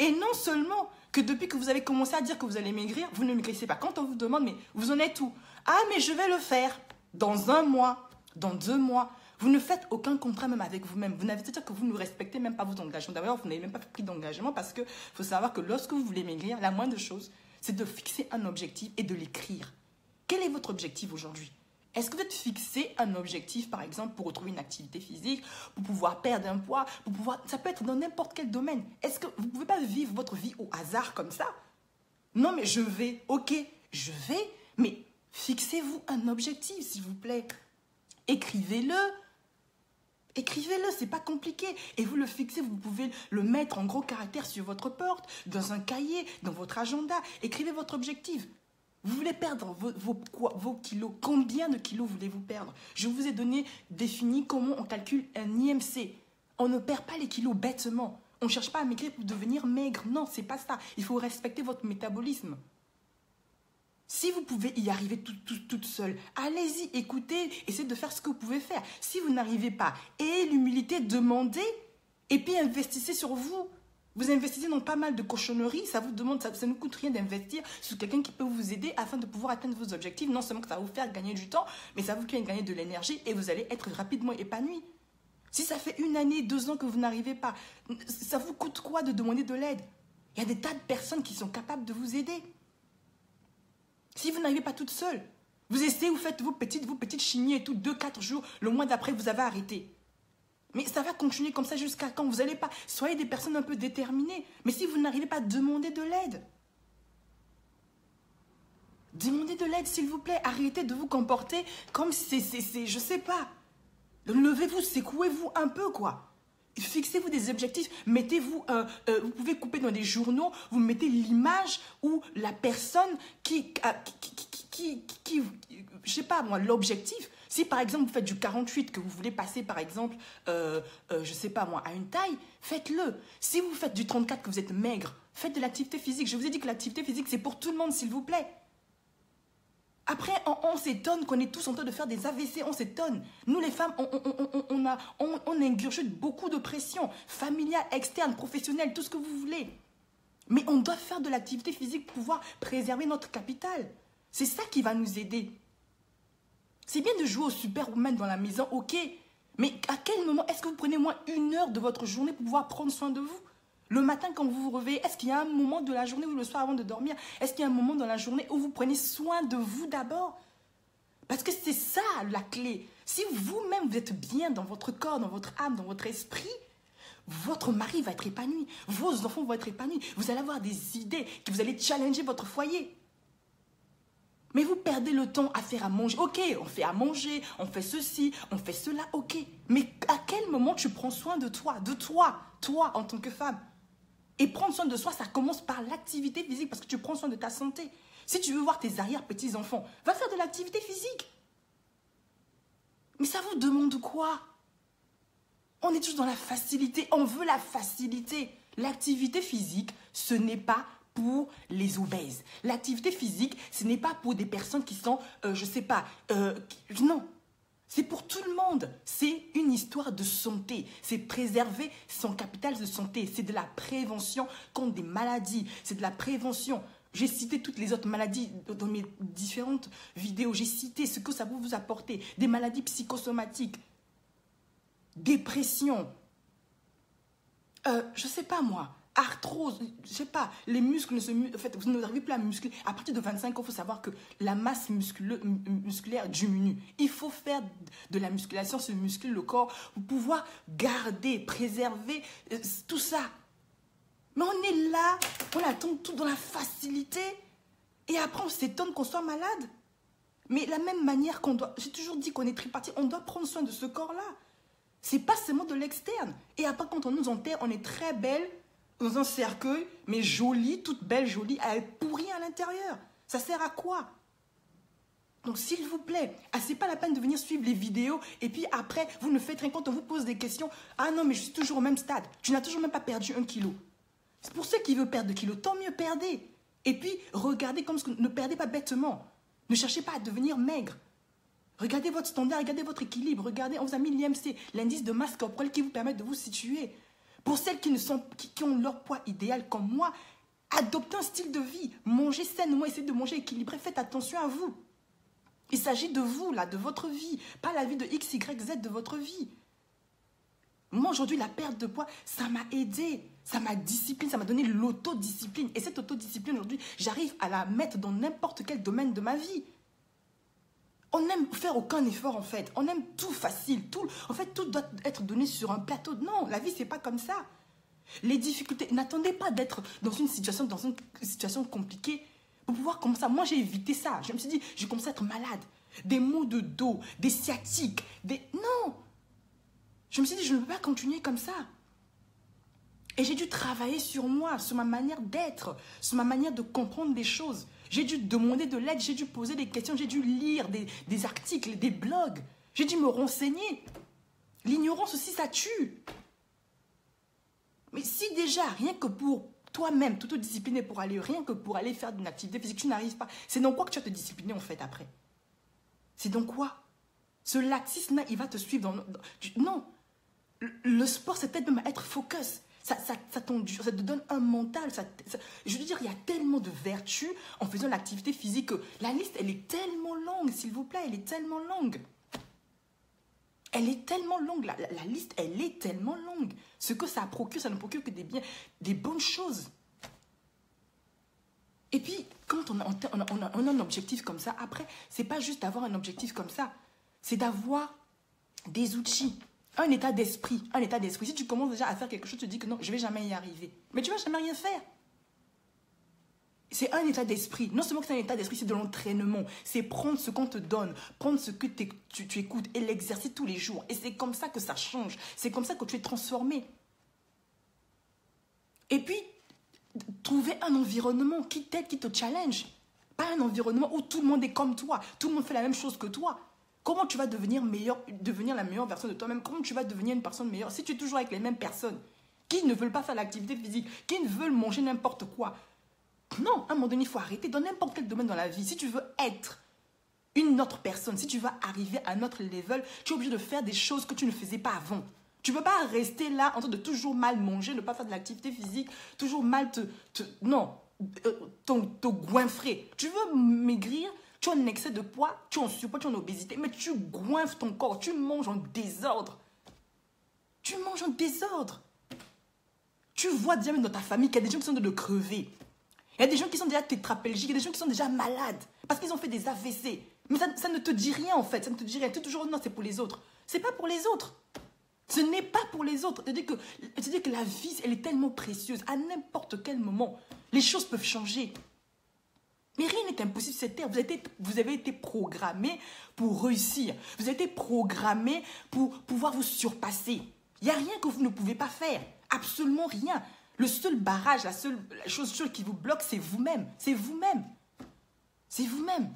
Et non seulement que depuis que vous avez commencé à dire que vous allez maigrir, vous ne maigrissez pas. Quand on vous demande, mais vous en êtes où? Ah, mais je vais le faire dans 1 mois, dans 2 mois. Vous ne faites aucun contrat même avec vous-même. Vous n'avez c'est-à-dire que vous ne respectez même pas vos engagements. D'ailleurs, vous n'avez même pas pris d'engagement parce qu'il faut savoir que lorsque vous voulez maigrir, la moindre chose, c'est de fixer un objectif et de l'écrire. Quel est votre objectif aujourd'hui? Est-ce que vous êtes fixé un objectif, par exemple, pour retrouver une activité physique, pour pouvoir perdre un poids, pour pouvoir... Ça peut être dans n'importe quel domaine. Est-ce que vous ne pouvez pas vivre votre vie au hasard comme ça? Non, mais je vais, ok, je vais, mais fixez-vous un objectif, s'il vous plaît. Écrivez-le. Écrivez-le, c'est pas compliqué. Et vous le fixez, vous pouvez le mettre en gros caractères sur votre porte, dans un cahier, dans votre agenda. Écrivez votre objectif. Vous voulez perdre vos kilos. Combien de kilos voulez-vous perdre? Je vous ai défini comment on calcule un IMC. On ne perd pas les kilos bêtement. On ne cherche pas à maigrir pour devenir maigre. Non, c'est pas ça. Il faut respecter votre métabolisme. Si vous pouvez y arriver toute seule, allez-y, écoutez, essayez de faire ce que vous pouvez faire. Si vous n'arrivez pas, ayez l'humilité, demandez et puis investissez sur vous. Vous investissez dans pas mal de cochonneries, ça vous demande, ça ne coûte rien d'investir sur quelqu'un qui peut vous aider afin de pouvoir atteindre vos objectifs. Non seulement que ça va vous faire gagner du temps, mais ça va vous faire gagner de l'énergie et vous allez être rapidement épanoui. Si ça fait 1 année, 2 ans que vous n'arrivez pas, ça vous coûte quoi de demander de l'aide? Il y a des tas de personnes qui sont capables de vous aider. Si vous n'arrivez pas toute seule, vous essayez, vous faites vos petites chignées et tout, 2-4 jours, le mois d'après, vous avez arrêté. Mais ça va continuer comme ça jusqu'à quand? Vous n'allez pas... Soyez des personnes un peu déterminées. Mais si vous n'arrivez pas, demandez de l'aide. Demandez de l'aide, s'il vous plaît. Arrêtez de vous comporter comme si c'est je sais pas. Levez-vous, secouez-vous un peu, quoi. Fixez-vous des objectifs. Mettez-vous... vous pouvez couper dans des journaux. Vous mettez l'image ou la personne qui je sais pas moi, l'objectif. Si par exemple vous faites du 48, que vous voulez passer par exemple, je sais pas moi, à une taille, faites-le. Si vous faites du 34, que vous êtes maigre, faites de l'activité physique. Je vous ai dit que l'activité physique c'est pour tout le monde, s'il vous plaît. Après, on s'étonne qu'on est tous en train de faire des AVC, on s'étonne. Nous les femmes, on ingurgite beaucoup de pression, familiale, externe, professionnelle, tout ce que vous voulez. Mais on doit faire de l'activité physique pour pouvoir préserver notre capital. C'est ça qui va nous aider. C'est bien de jouer au Superwoman dans la maison, ok. Mais à quel moment est-ce que vous prenez moins 1 heure de votre journée pour pouvoir prendre soin de vous? Le matin, quand vous vous réveillez, est-ce qu'il y a un moment de la journée ou le soir avant de dormir? Est-ce qu'il y a un moment dans la journée où vous prenez soin de vous d'abord? Parce que c'est ça la clé. Si vous-même vous êtes bien dans votre corps, dans votre âme, dans votre esprit, votre mari va être épanoui. Vos enfants vont être épanouis. Vous allez avoir des idées, que vous allez challenger votre foyer. Mais vous perdez le temps à faire à manger. Ok, on fait à manger, on fait ceci, on fait cela, ok. Mais à quel moment tu prends soin de toi, toi en tant que femme? Et prendre soin de soi, ça commence par l'activité physique parce que tu prends soin de ta santé. Si tu veux voir tes arrière-petits-enfants, va faire de l'activité physique. Mais ça vous demande quoi? On est tous dans la facilité, on veut la facilité. L'activité physique, ce n'est pas pour les obèses. L'activité physique, ce n'est pas pour des personnes qui sont, je sais pas, non. C'est pour tout le monde. C'est une histoire de santé. C'est préserver son capital de santé. C'est de la prévention contre des maladies. C'est de la prévention. J'ai cité toutes les autres maladies dans mes différentes vidéos. J'ai cité ce que ça peut vous apporter. Des maladies psychosomatiques. Dépression. je sais pas moi, arthrose, je sais pas, les muscles ne se en fait, vous n'arrivez plus à muscler. À partir de 25 ans, il faut savoir que la masse musculaire diminue. Il faut faire de la musculation, se muscler le corps pour pouvoir garder, préserver tout ça. Mais on est là, on attend tout dans la facilité et après on s'étonne qu'on soit malade. Mais de la même manière qu'on doit, j'ai toujours dit qu'on est tripartite, on doit prendre soin de ce corps-là. C'est pas seulement de l'externe. Et après, quand on nous enterre, on est très belle dans un cercueil, mais jolie, toute belle, jolie, elle est pourrie à l'intérieur. Ça sert à quoi? Donc, s'il vous plaît, c'est pas la peine de venir suivre les vidéos et puis après, vous ne faites rien quand on vous pose des questions. Ah non, mais je suis toujours au même stade. Tu n'as toujours même pas perdu 1 kilo. C'est pour ceux qui veulent perdre 2 kilos, tant mieux, perdez. Et puis, regardez comme ne perdez pas bêtement. Ne cherchez pas à devenir maigre. Regardez votre standard, regardez votre équilibre. Regardez, on vous a mis l'IMC, l'indice de masse corporelle qui vous permet de vous situer. Pour celles qui ont leur poids idéal comme moi, adoptez un style de vie. Mangez sainement, essayez de manger équilibré. Faites attention à vous. Il s'agit de vous, là, de votre vie. Pas la vie de X, Y, Z de votre vie. Moi, aujourd'hui, la perte de poids, ça m'a aidé. Ça m'a discipline, ça m'a donné l'autodiscipline. Et cette autodiscipline, aujourd'hui, j'arrive à la mettre dans n'importe quel domaine de ma vie. On n'aime faire aucun effort, en fait. On aime tout facile. En fait, tout doit être donné sur un plateau. Non, la vie, c'est pas comme ça. Les difficultés, n'attendez pas d'être dans une situation compliquée pour pouvoir commencer. Moi, j'ai évité ça. Je me suis dit, je commence à être malade. Des maux de dos, des sciatiques, Non! Je me suis dit, je ne peux pas continuer comme ça. Et j'ai dû travailler sur moi, sur ma manière d'être, sur ma manière de comprendre les choses. J'ai dû demander de l'aide, j'ai dû poser des questions, j'ai dû lire des articles, des blogs. J'ai dû me renseigner. L'ignorance aussi, ça tue. Mais si déjà, rien que pour toi-même, t'autodiscipliner pour aller, rien que pour aller faire une activité physique, tu n'arrives pas, c'est dans quoi que tu vas te discipliner en fait après? C'est dans quoi? Ce laxisme-là, il va te suivre Non. Le sport, c'est peut-être même être focus. Ça te donne un mental. Je veux dire, il y a tellement de vertus en faisant l'activité physique que la liste, elle est tellement longue, s'il vous plaît, elle est tellement longue. Elle est tellement longue, la liste, elle est tellement longue. Ce que ça procure, ça ne procure que des bonnes choses. Et puis, quand on a un objectif comme ça, après, c'est pas juste d'avoir un objectif comme ça, c'est d'avoir des outils. Un état d'esprit. Si tu commences déjà à faire quelque chose, tu te dis que non, je ne vais jamais y arriver. Mais tu ne vas jamais rien faire. C'est un état d'esprit. Non seulement que c'est un état d'esprit, c'est de l'entraînement. C'est prendre ce qu'on te donne, prendre ce que tu écoutes et l'exercer tous les jours. Et c'est comme ça que ça change. C'est comme ça que tu es transformé. Et puis, trouver un environnement qui t'aide, qui te challenge. Pas un environnement où tout le monde est comme toi. Tout le monde fait la même chose que toi. Comment tu vas devenir la meilleure version de toi-même? Comment tu vas devenir une personne meilleure si tu es toujours avec les mêmes personnes qui ne veulent pas faire l'activité physique, qui ne veulent manger n'importe quoi? Non, à un moment donné, il faut arrêter dans n'importe quel domaine dans la vie. Si tu veux être une autre personne, si tu veux arriver à un autre level, tu es obligé de faire des choses que tu ne faisais pas avant. Tu ne peux pas rester là en train de toujours mal manger, ne pas faire de l'activité physique, toujours mal te goinfrer. Tu veux maigrir? Tu as un excès de poids, tu as un surpoids, tu as une obésité, mais tu goinfres ton corps, tu manges en désordre. Tu manges en désordre. Tu vois déjà même dans ta famille qu'il y a des gens qui sont en train de crever. Il y a des gens qui sont déjà tétraplégiques, il y a des gens qui sont déjà malades parce qu'ils ont fait des AVC. Mais ça ne te dit rien en fait, ça ne te dit rien. Tu es toujours, non, c'est pour les autres. C'est pas pour les autres. Ce n'est pas pour les autres. C'est-à-dire que la vie, elle est tellement précieuse. À n'importe quel moment, les choses peuvent changer. Mais rien n'est impossible sur cette terre. Vous avez été programmé pour réussir. vous avez été programmé pour pouvoir vous surpasser. Il n'y a rien que vous ne pouvez pas faire. Absolument rien. Le seul barrage, la chose qui vous bloque, c'est vous-même. C'est vous-même. C'est vous-même.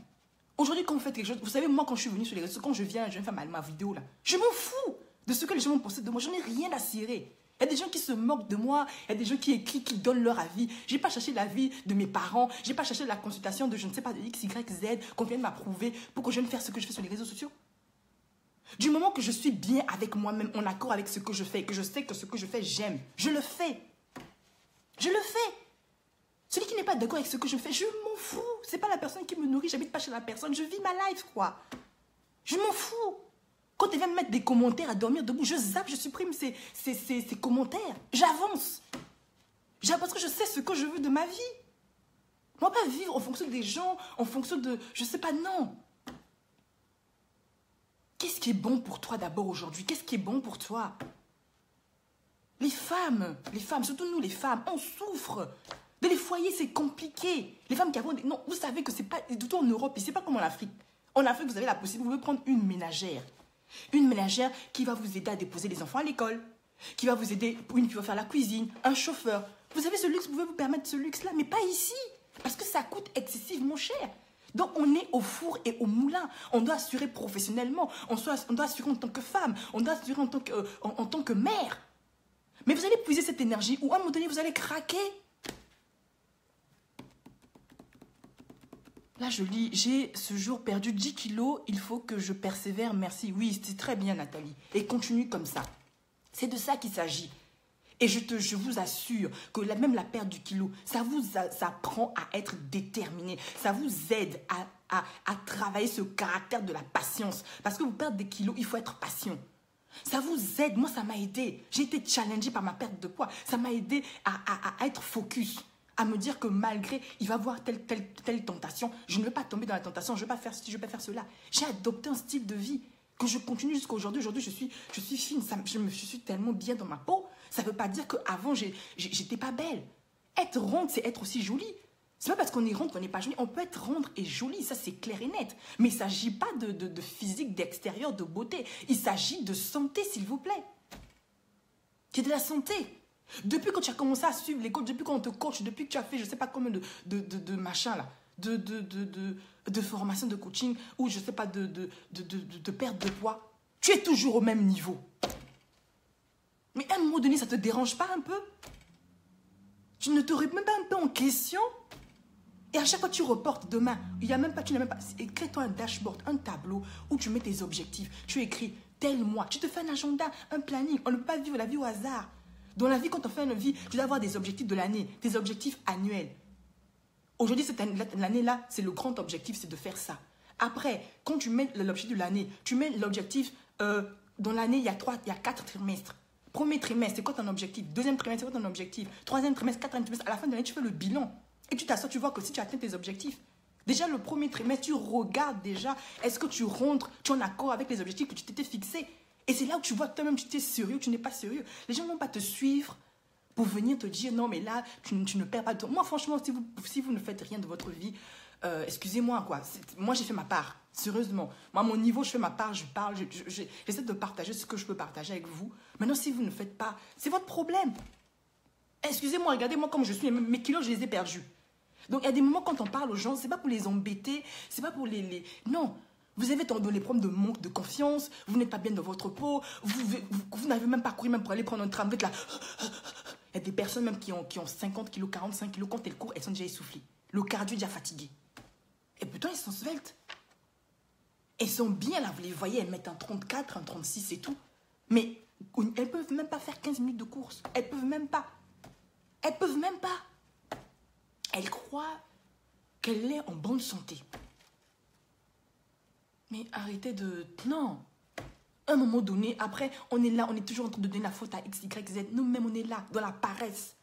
Aujourd'hui, quand vous faites quelque chose, vous savez, moi, quand je suis venue sur les réseaux, quand je viens faire ma vidéo, là, je m'en fous de ce que les gens vont penser de moi. J'en ai rien à cirer. Il y a des gens qui se moquent de moi, il y a des gens qui écrivent, qui donnent leur avis. Je n'ai pas cherché l'avis de mes parents, je n'ai pas cherché la consultation de je ne sais pas de X, Y, Z qu'on vient de m'approuver pour que je vienne faire ce que je fais sur les réseaux sociaux. Du moment que je suis bien avec moi-même, en accord avec ce que je fais, que je sais que ce que je fais, j'aime, je le fais. Je le fais. Celui qui n'est pas d'accord avec ce que je fais, je m'en fous. Ce n'est pas la personne qui me nourrit, j'habite pas chez la personne, je vis ma life, quoi. Je m'en fous. Quand elle vient me mettre des commentaires à dormir debout, je zappe, je supprime ces commentaires. J'avance. Parce que je sais ce que je veux de ma vie. Moi, pas vivre en fonction des gens, en fonction de... Je sais pas, non. Qu'est-ce qui est bon pour toi d'abord aujourd'hui? Qu'est-ce qui est bon pour toi? Les femmes, surtout nous les femmes, on souffre. Dans les foyers, c'est compliqué. Les femmes qui avons... Non, vous savez que c'est pas... Du tout en Europe, et c'est pas comme en Afrique. En Afrique, vous avez la possibilité, vous pouvez prendre une ménagère. Une ménagère qui va vous aider à déposer les enfants à l'école. Qui va vous aider, une qui va faire la cuisine, un chauffeur. Vous avez ce luxe, vous pouvez vous permettre ce luxe-là, mais pas ici. Parce que ça coûte excessivement cher. Donc, on est au four et au moulin. On doit assurer professionnellement. On doit assurer en tant que femme. On doit assurer en tant que mère. Mais vous allez puiser cette énergie où à un moment donné, vous allez craquer. Là, je lis, j'ai ce jour perdu 10 kilos. Il faut que je persévère. Merci. Oui, c'est très bien, Nathalie. Et continue comme ça. C'est de ça qu'il s'agit. Et je vous assure que même la perte du kilo, ça vous apprend à être déterminé. Ça vous aide à travailler ce caractère de la patience. Parce que vous perdez des kilos, il faut être patient. Ça vous aide. Moi, ça m'a aidé. J'ai été challengée par ma perte de poids. Ça m'a aidé à être focus. À me dire que malgré, il va y avoir telle tentation, je ne vais pas tomber dans la tentation, je ne vais pas faire ceci, je ne vais pas faire cela. J'ai adopté un style de vie que je continue jusqu'à aujourd'hui. Aujourd'hui, je suis fine, je suis tellement bien dans ma peau. Ça ne veut pas dire qu'avant, j'étais pas belle. Être ronde, c'est être aussi jolie. C'est pas parce qu'on est ronde qu'on n'est pas jolie. On peut être ronde et jolie, ça c'est clair et net. Mais il ne s'agit pas de physique, d'extérieur, de beauté. Il s'agit de santé, s'il vous plaît. C'est de la santé. Depuis que tu as commencé à suivre l'école, depuis qu'on te coach, depuis que tu as fait je ne sais pas combien de machins là, de formation, de coaching, ou je ne sais pas, de perte de poids, tu es toujours au même niveau. Mais à un moment donné, ça ne te dérange pas un peu? Tu ne te remets même pas un peu en question? Et à chaque fois, tu reportes demain. Il y a même pas, tu n'as même pas... Écris-toi un dashboard, un tableau où tu mets tes objectifs. Tu écris tel mois. Tu te fais un agenda, un planning. On ne peut pas vivre la vie au hasard. Dans la vie, quand on fait une vie, tu dois avoir des objectifs de l'année, des objectifs annuels. Aujourd'hui, l'année-là, c'est le grand objectif, c'est de faire ça. Après, quand tu mets l'objectif de l'année, tu mets l'objectif, dans l'année, il y a 4 trimestres. Premier trimestre, c'est quoi ton objectif? Deuxième trimestre, c'est quoi ton objectif? Troisième trimestre, quatrième trimestre, à la fin de l'année, tu fais le bilan. Et tu t'assois, tu vois que si tu atteins tes objectifs, déjà le premier trimestre, tu regardes déjà, est-ce que tu rentres, tu es en accord avec les objectifs que tu t'étais fixés? Et c'est là où tu vois que toi-même, tu es sérieux, tu n'es pas sérieux. Les gens ne vont pas te suivre pour venir te dire, non, mais là, tu ne perds pas de temps. Moi, franchement, si vous ne faites rien de votre vie, excusez-moi, quoi. Moi, j'ai fait ma part, sérieusement. Moi, à mon niveau, je fais ma part, je parle, j'essaie de partager ce que je peux partager avec vous. Maintenant, si vous ne faites pas, c'est votre problème. Excusez-moi, regardez-moi comme je suis, mes kilos, je les ai perdus. Donc, il y a des moments, quand on parle aux gens, c'est pas pour les embêter, c'est pas pour les... Non. Vous avez des problèmes de manque de confiance, vous n'êtes pas bien dans votre peau, vous n'avez même pas couru même pour aller prendre un tram, vous êtes là. Il y a des personnes même qui ont 50 kilos, 45 kilos, quand elles courent, elles sont déjà essoufflées. Le cardio est déjà fatigué. Et pourtant, elles sont sveltes. Elles sont bien là, vous les voyez, elles mettent un 34, un 36 et tout. Mais elles ne peuvent même pas faire 15 minutes de course. Elles ne peuvent même pas. Elles ne peuvent même pas. Elles croient qu'elle est en bonne santé. Mais arrêtez de... Non. À un moment donné, après, on est là, on est toujours en train de donner la faute à X, Y, Z. Nous-mêmes, on est là, dans la paresse.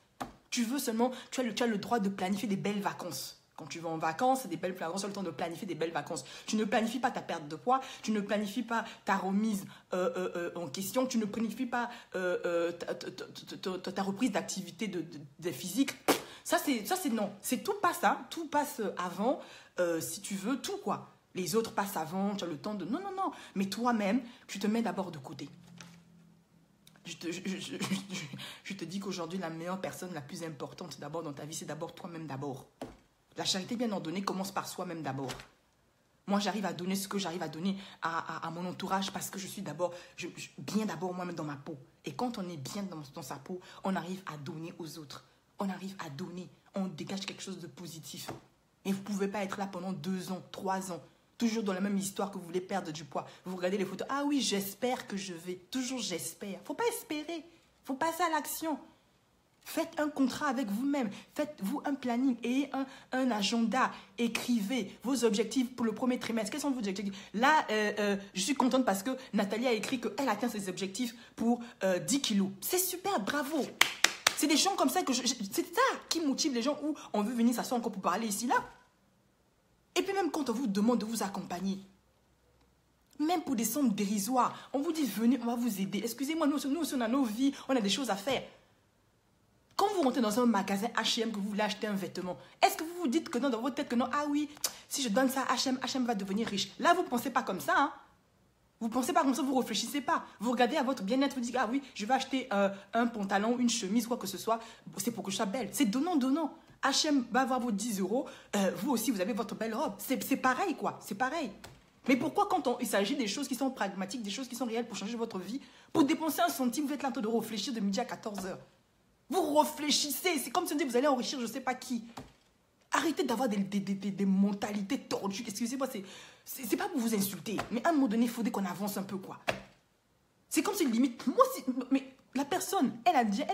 Tu veux seulement... Tu as le droit de planifier des belles vacances. Quand tu vas en vacances, c'est des belles vacances, tu as le temps de planifier des belles vacances. Tu ne planifies pas ta perte de poids, tu ne planifies pas ta remise en question, tu ne planifies pas ta reprise d'activité de physique. Ça, c'est non. C'est tout passe, hein. Tout passe avant, si tu veux, tout, quoi. Les autres passent avant, tu as le temps de... Non, non, non. Mais toi-même, tu te mets d'abord de côté. Je te dis qu'aujourd'hui, la meilleure personne, la plus importante d'abord dans ta vie, c'est d'abord toi-même d'abord. La charité bien ordonnée commence par soi-même d'abord. Moi, j'arrive à donner ce que j'arrive à donner à mon entourage parce que je suis d'abord, bien d'abord moi-même dans ma peau. Et quand on est bien dans sa peau, on arrive à donner aux autres. On arrive à donner. On dégage quelque chose de positif. Et vous ne pouvez pas être là pendant 2 ans, 3 ans, toujours dans la même histoire que vous voulez perdre du poids. Vous regardez les photos. Ah oui, j'espère que je vais. Toujours j'espère. Il ne faut pas espérer. Il faut passer à l'action. Faites un contrat avec vous-même. Faites-vous un planning. Ayez un agenda. Écrivez vos objectifs pour le premier trimestre. Quels sont vos objectifs? Là, je suis contente parce que Nathalie a écrit qu'elle atteint ses objectifs pour 10 kilos. C'est super, bravo. C'est des gens comme ça que c'est ça qui motive les gens où on veut venir s'asseoir encore pour parler ici, là. Et puis même quand on vous demande de vous accompagner, même pour des sommes dérisoires, on vous dit venez, on va vous aider. Excusez-moi, nous aussi on a nos vies, on a des choses à faire. Quand vous rentrez dans un magasin H&M que vous voulez acheter un vêtement, est-ce que vous vous dites que non, dans votre tête que non, ah oui, si je donne ça à H&M, H&M va devenir riche. Là, vous ne pensez pas comme ça, hein? Vous ne pensez pas comme ça, vous ne réfléchissez pas. Vous regardez à votre bien-être, vous dites, ah oui, je vais acheter un pantalon, une chemise, quoi que ce soit. C'est pour que je sois belle. C'est donnant, donnant. H&M va avoir vos 10 euros. Vous aussi, vous avez votre belle robe. C'est pareil, quoi. C'est pareil. Mais pourquoi quand il s'agit des choses qui sont pragmatiques, des choses qui sont réelles pour changer votre vie, pour dépenser 1 centime, vous êtes là en train de réfléchir de midi à 14h. Vous réfléchissez. C'est comme si on dit, vous allez enrichir je ne sais pas qui. Arrêtez d'avoir des mentalités tordues. Excusez-moi, c'est pas pour vous insulter. Mais à un moment donné, il faudrait qu'on avance un peu, quoi. C'est comme si limite, moi, mais la personne, elle a déjà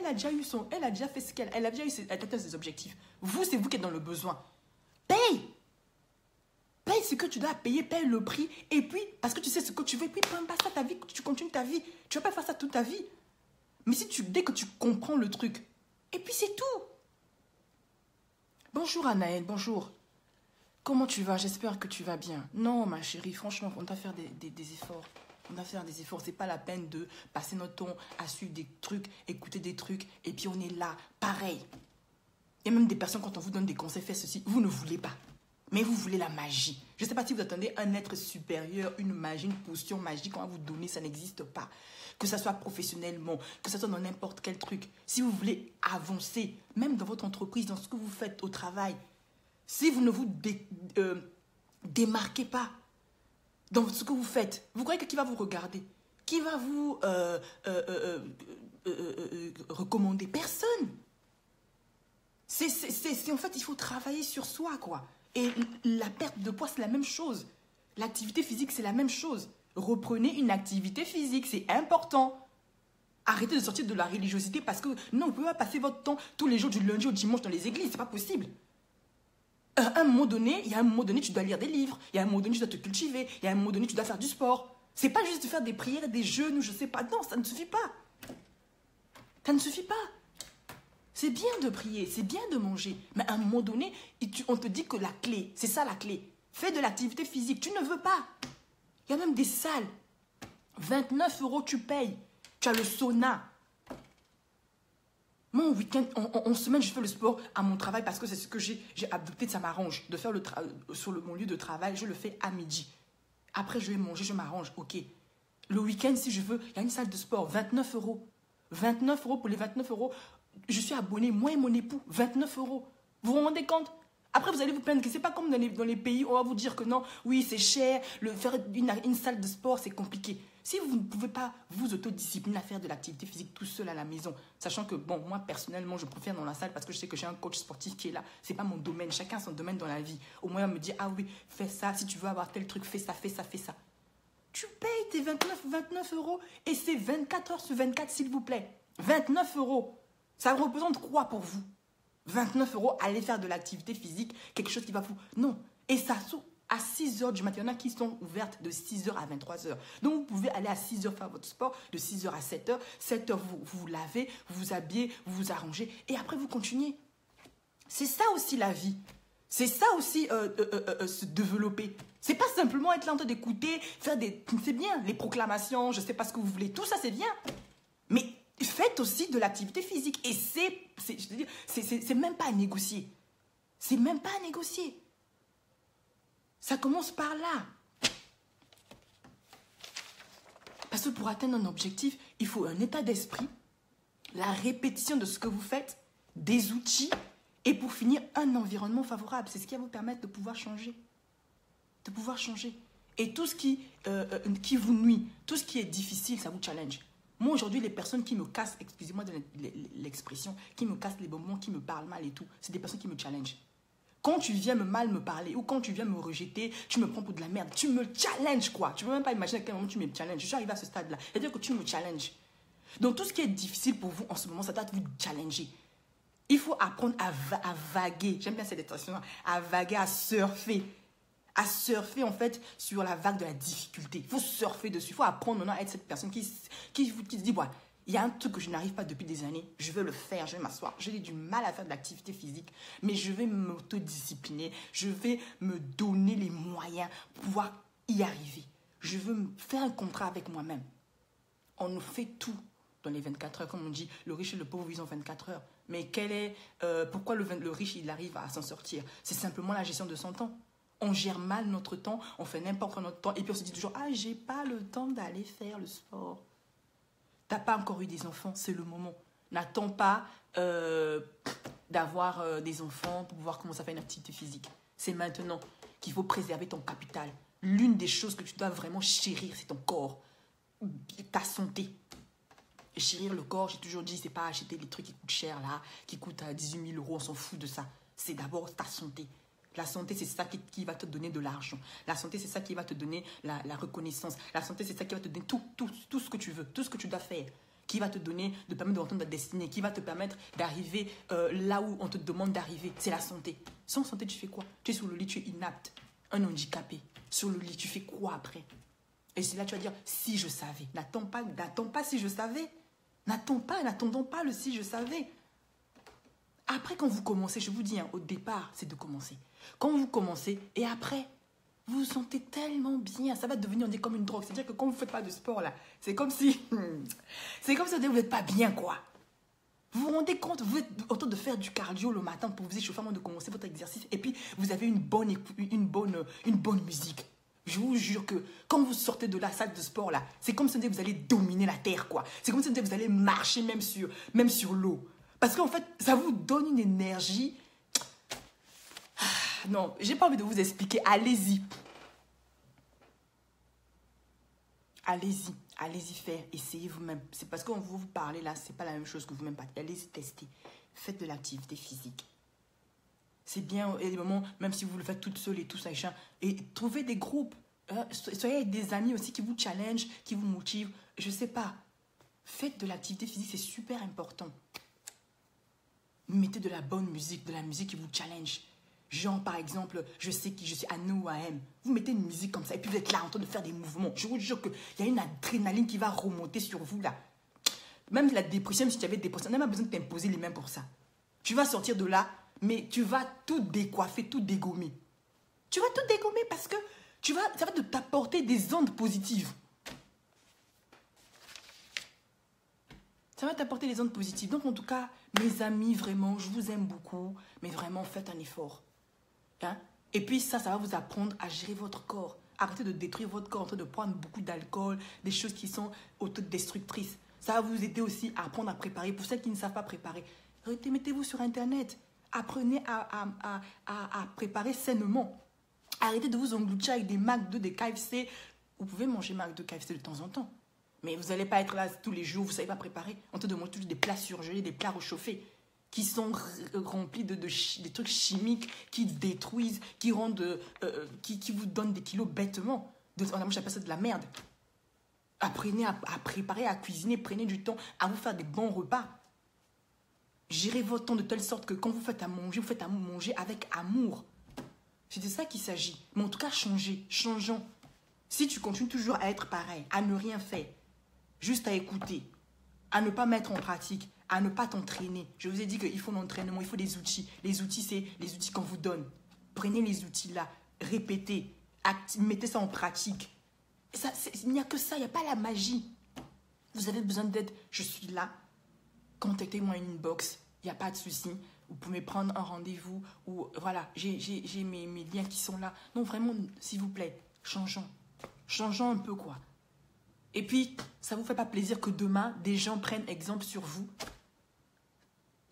fait ce qu'elle, elle a déjà eu ses objectifs. Vous, c'est vous qui êtes dans le besoin. Paye. Paye ce que tu dois payer, paye le prix. Et puis, parce que tu sais ce que tu veux, et puis, passe ça ta vie, tu continues ta vie. Tu ne vas pas faire ça toute ta vie. Mais dès que tu comprends le truc, et puis c'est tout. Bonjour Anaël, bonjour. Comment tu vas? J'espère que tu vas bien. Non, ma chérie, franchement, on doit faire des efforts. On doit faire des efforts. C'est pas la peine de passer notre temps à suivre des trucs, écouter des trucs, et puis on est là, pareil. Il y a même des personnes, quand on vous donne des conseils, faites ceci, vous ne voulez pas. Mais vous voulez la magie. Je ne sais pas si vous attendez un être supérieur, une magie, une potion magique qu'on va vous donner, ça n'existe pas. Que ce soit professionnellement, que ce soit dans n'importe quel truc. Si vous voulez avancer, même dans votre entreprise, dans ce que vous faites au travail, si vous ne vous démarquez pas dans ce que vous faites, vous croyez que qui va vous regarder? Qui va vous recommander? Personne. En fait, il faut travailler sur soi, quoi. Et la perte de poids, c'est la même chose. L'activité physique, c'est la même chose. Reprenez une activité physique, c'est important. Arrêtez de sortir de la religiosité parce que non, vous ne pouvez pas passer votre temps tous les jours du lundi au dimanche dans les églises, c'est pas possible. À un moment donné, tu dois lire des livres, il y a un moment donné, tu dois te cultiver, il y a un moment donné, tu dois faire du sport. C'est pas juste de faire des prières, des jeûnes ou je sais pas. Non, ça ne suffit pas. Ça ne suffit pas. C'est bien de prier, c'est bien de manger. Mais à un moment donné, on te dit que la clé, c'est ça la clé. Fais de l'activité physique. Tu ne veux pas. Il y a même des salles. 29 € tu payes. Tu as le sauna. Moi, en week-end, en semaine, je fais le sport à mon travail parce que c'est ce que j'ai adopté, ça m'arrange. De faire sur mon lieu de travail, je le fais à midi. Après, je vais manger, je m'arrange. Ok. Le week-end, si je veux, il y a une salle de sport. 29 €. 29 € pour les 29 €. Je suis abonné, moi et mon époux, 29 €. Vous vous rendez compte? Après, vous allez vous plaindre que c'est pas comme dans les pays où on va vous dire que non, oui, c'est cher, faire une salle de sport, c'est compliqué. Si vous ne pouvez pas vous autodiscipliner à faire de l'activité physique tout seul à la maison, sachant que, bon, moi, personnellement, je préfère dans la salle parce que je sais que j'ai un coach sportif qui est là. C'est pas mon domaine, chacun a son domaine dans la vie. Au moins, on me dit, ah oui, fais ça, si tu veux avoir tel truc, fais ça, fais ça, fais ça. Tu payes tes 29 € et c'est 24 heures sur 24, s'il vous plaît. 29 €. Ça représente quoi pour vous? 29 €, allez faire de l'activité physique, quelque chose qui va vous... Non. Et ça s'ouvre à 6 h du matin. Il y en a qui sont ouvertes de 6 h à 23 h. Donc, vous pouvez aller à 6 h faire votre sport, de 6 h à 7 h. 7 h, vous vous lavez, vous vous habillez, vous vous arrangez. Et après, vous continuez. C'est ça aussi la vie. C'est ça aussi se développer. C'est pas simplement être là en train d'écouter, faire des... C'est bien, les proclamations, je sais pas ce que vous voulez. Tout ça, c'est bien. Mais... faites aussi de l'activité physique. Et c'est même pas à négocier. C'est même pas à négocier. Ça commence par là. Parce que pour atteindre un objectif, il faut un état d'esprit, la répétition de ce que vous faites, des outils, et pour finir, un environnement favorable. C'est ce qui va vous permettre de pouvoir changer. De pouvoir changer. Et tout ce qui vous nuit, tout ce qui est difficile, ça vous challenge. Moi, aujourd'hui, les personnes qui me cassent, excusez-moi de l'expression, qui me cassent les bonbons, qui me parlent mal et tout, c'est des personnes qui me challengent. Quand tu viens mal me parler ou quand tu viens me rejeter, tu me prends pour de la merde. Tu me challenges, quoi. Tu ne peux même pas imaginer à quel moment tu me challenges. Je suis arrivée à ce stade-là. C'est-à-dire que tu me challenges. Donc, tout ce qui est difficile pour vous en ce moment, ça doit vous challenger. Il faut apprendre à vaguer. J'aime bien cette expression, à vaguer, à surfer. À surfer, en fait, sur la vague de la difficulté. Il faut surfer dessus. Il faut apprendre maintenant à être cette personne qui se dit, voilà, il y a un truc que je n'arrive pas depuis des années. Je vais le faire, je vais m'asseoir. J'ai du mal à faire de l'activité physique, mais je vais m'autodiscipliner. Je vais me donner les moyens pour pouvoir y arriver. Je veux me faire un contrat avec moi-même. On nous fait tout dans les 24 heures. Comme on dit, le riche et le pauvre vivent en 24 heures. Mais pourquoi le riche, il arrive à s'en sortir? C'est simplement la gestion de son temps. On gère mal notre temps, on fait n'importe quoi notre temps, et puis on se dit toujours, ah, j'ai pas le temps d'aller faire le sport. T'as pas encore eu des enfants, c'est le moment. N'attends pas d'avoir des enfants pour pouvoir commencer à faire une activité physique. C'est maintenant qu'il faut préserver ton capital. L'une des choses que tu dois vraiment chérir, c'est ton corps, ta santé. Chérir le corps, j'ai toujours dit, c'est pas acheter des trucs qui coûtent cher là, qui coûtent 18 000 euros, on s'en fout de ça. C'est d'abord ta santé. La santé, c'est ça qui va te donner de l'argent. La santé, c'est ça qui va te donner la reconnaissance. La santé, c'est ça qui va te donner tout ce que tu veux, tout ce que tu dois faire. Qui va te donner, de permettre de rentrer dans ta destinée, qui va te permettre d'arriver là où on te demande d'arriver. C'est la santé. Sans santé, tu fais quoi? Tu es sur le lit, tu es inapte, un handicapé. Sur le lit, tu fais quoi après? Et c'est là que tu vas dire, si je savais. N'attends pas si je savais. N'attendons pas le si je savais. Après, quand vous commencez, je vous dis, au départ, c'est de commencer. Quand vous commencez, et après, vous vous sentez tellement bien. Ça va devenir, on dit, comme une drogue. C'est-à-dire que quand vous ne faites pas de sport, là, c'est comme si vous n'êtes pas bien, quoi. Vous vous rendez compte, vous êtes en train de faire du cardio le matin pour vous échauffer avant de commencer votre exercice. Et puis, vous avez une bonne musique. Je vous jure que quand vous sortez de la salle de sport, là, c'est comme si vous allez dominer la terre, quoi. C'est comme si vous allez marcher même sur l'eau. Parce qu'en fait, ça vous donne une énergie. Non, j'ai pas envie de vous expliquer. Allez-y. Allez-y faire. Essayez vous-même. C'est parce qu'on vous parlez là, c'est pas la même chose que vous-même. Allez-y tester. Faites de l'activité physique. C'est bien, et des moments, même si vous le faites toute seule et tout ça, et trouvez des groupes. Soyez avec des amis aussi qui vous challengent, qui vous motivent. Je sais pas. Faites de l'activité physique, c'est super important. Mettez de la bonne musique, de la musique qui vous challenge. Genre, par exemple, je sais qui je suis, Anne ou AM. Vous mettez une musique comme ça et puis vous êtes là en train de faire des mouvements. Je vous jure qu'il y a une adrénaline qui va remonter sur vous là. Même la dépression, même si tu avais dépression, tu n'as pas besoin de t'imposer les mains pour ça. Tu vas sortir de là, mais tu vas tout décoiffer, tout dégommer. Tu vas tout dégommer parce que ça va t'apporter des ondes positives. Ça va t'apporter des ondes positives. Donc, en tout cas, mes amis, vraiment, je vous aime beaucoup. Mais vraiment, faites un effort. Hein? Et puis, ça va vous apprendre à gérer votre corps. Arrêtez de détruire votre corps en train de prendre beaucoup d'alcool, des choses qui sont autodestructrices. Ça va vous aider aussi à apprendre à préparer. Pour celles qui ne savent pas préparer, mettez-vous sur Internet. Apprenez à préparer sainement. Arrêtez de vous engloutir avec des McDo, des KFC. Vous pouvez manger McDo, KFC de temps en temps. Mais vous n'allez pas être là tous les jours, vous ne savez pas préparer. On te demande toujours des plats surgelés, des plats réchauffés, qui sont remplis de trucs chimiques, qui détruisent, qui vous donnent des kilos bêtement. Moi, j'appelle ça de la merde. Apprenez à préparer, à cuisiner, prenez du temps à vous faire des bons repas. Gérez votre temps de telle sorte que quand vous faites à manger avec amour. C'est de ça qu'il s'agit. Mais en tout cas, changeons. Si tu continues toujours à être pareil, à ne rien faire, juste à écouter, à ne pas mettre en pratique, à ne pas t'entraîner. Je vous ai dit qu'il faut l'entraînement, il faut des outils. Les outils, c'est les outils qu'on vous donne. Prenez les outils là, répétez, mettez ça en pratique. Il n'y a que ça, il n'y a pas la magie. Vous avez besoin d'aide, je suis là. Contactez-moi une inbox, il n'y a pas de souci. Vous pouvez prendre un rendez-vous ou voilà, j'ai mes liens qui sont là. Non, vraiment, s'il vous plaît, changeons un peu quoi. Et puis, ça ne vous fait pas plaisir que demain, des gens prennent exemple sur vous,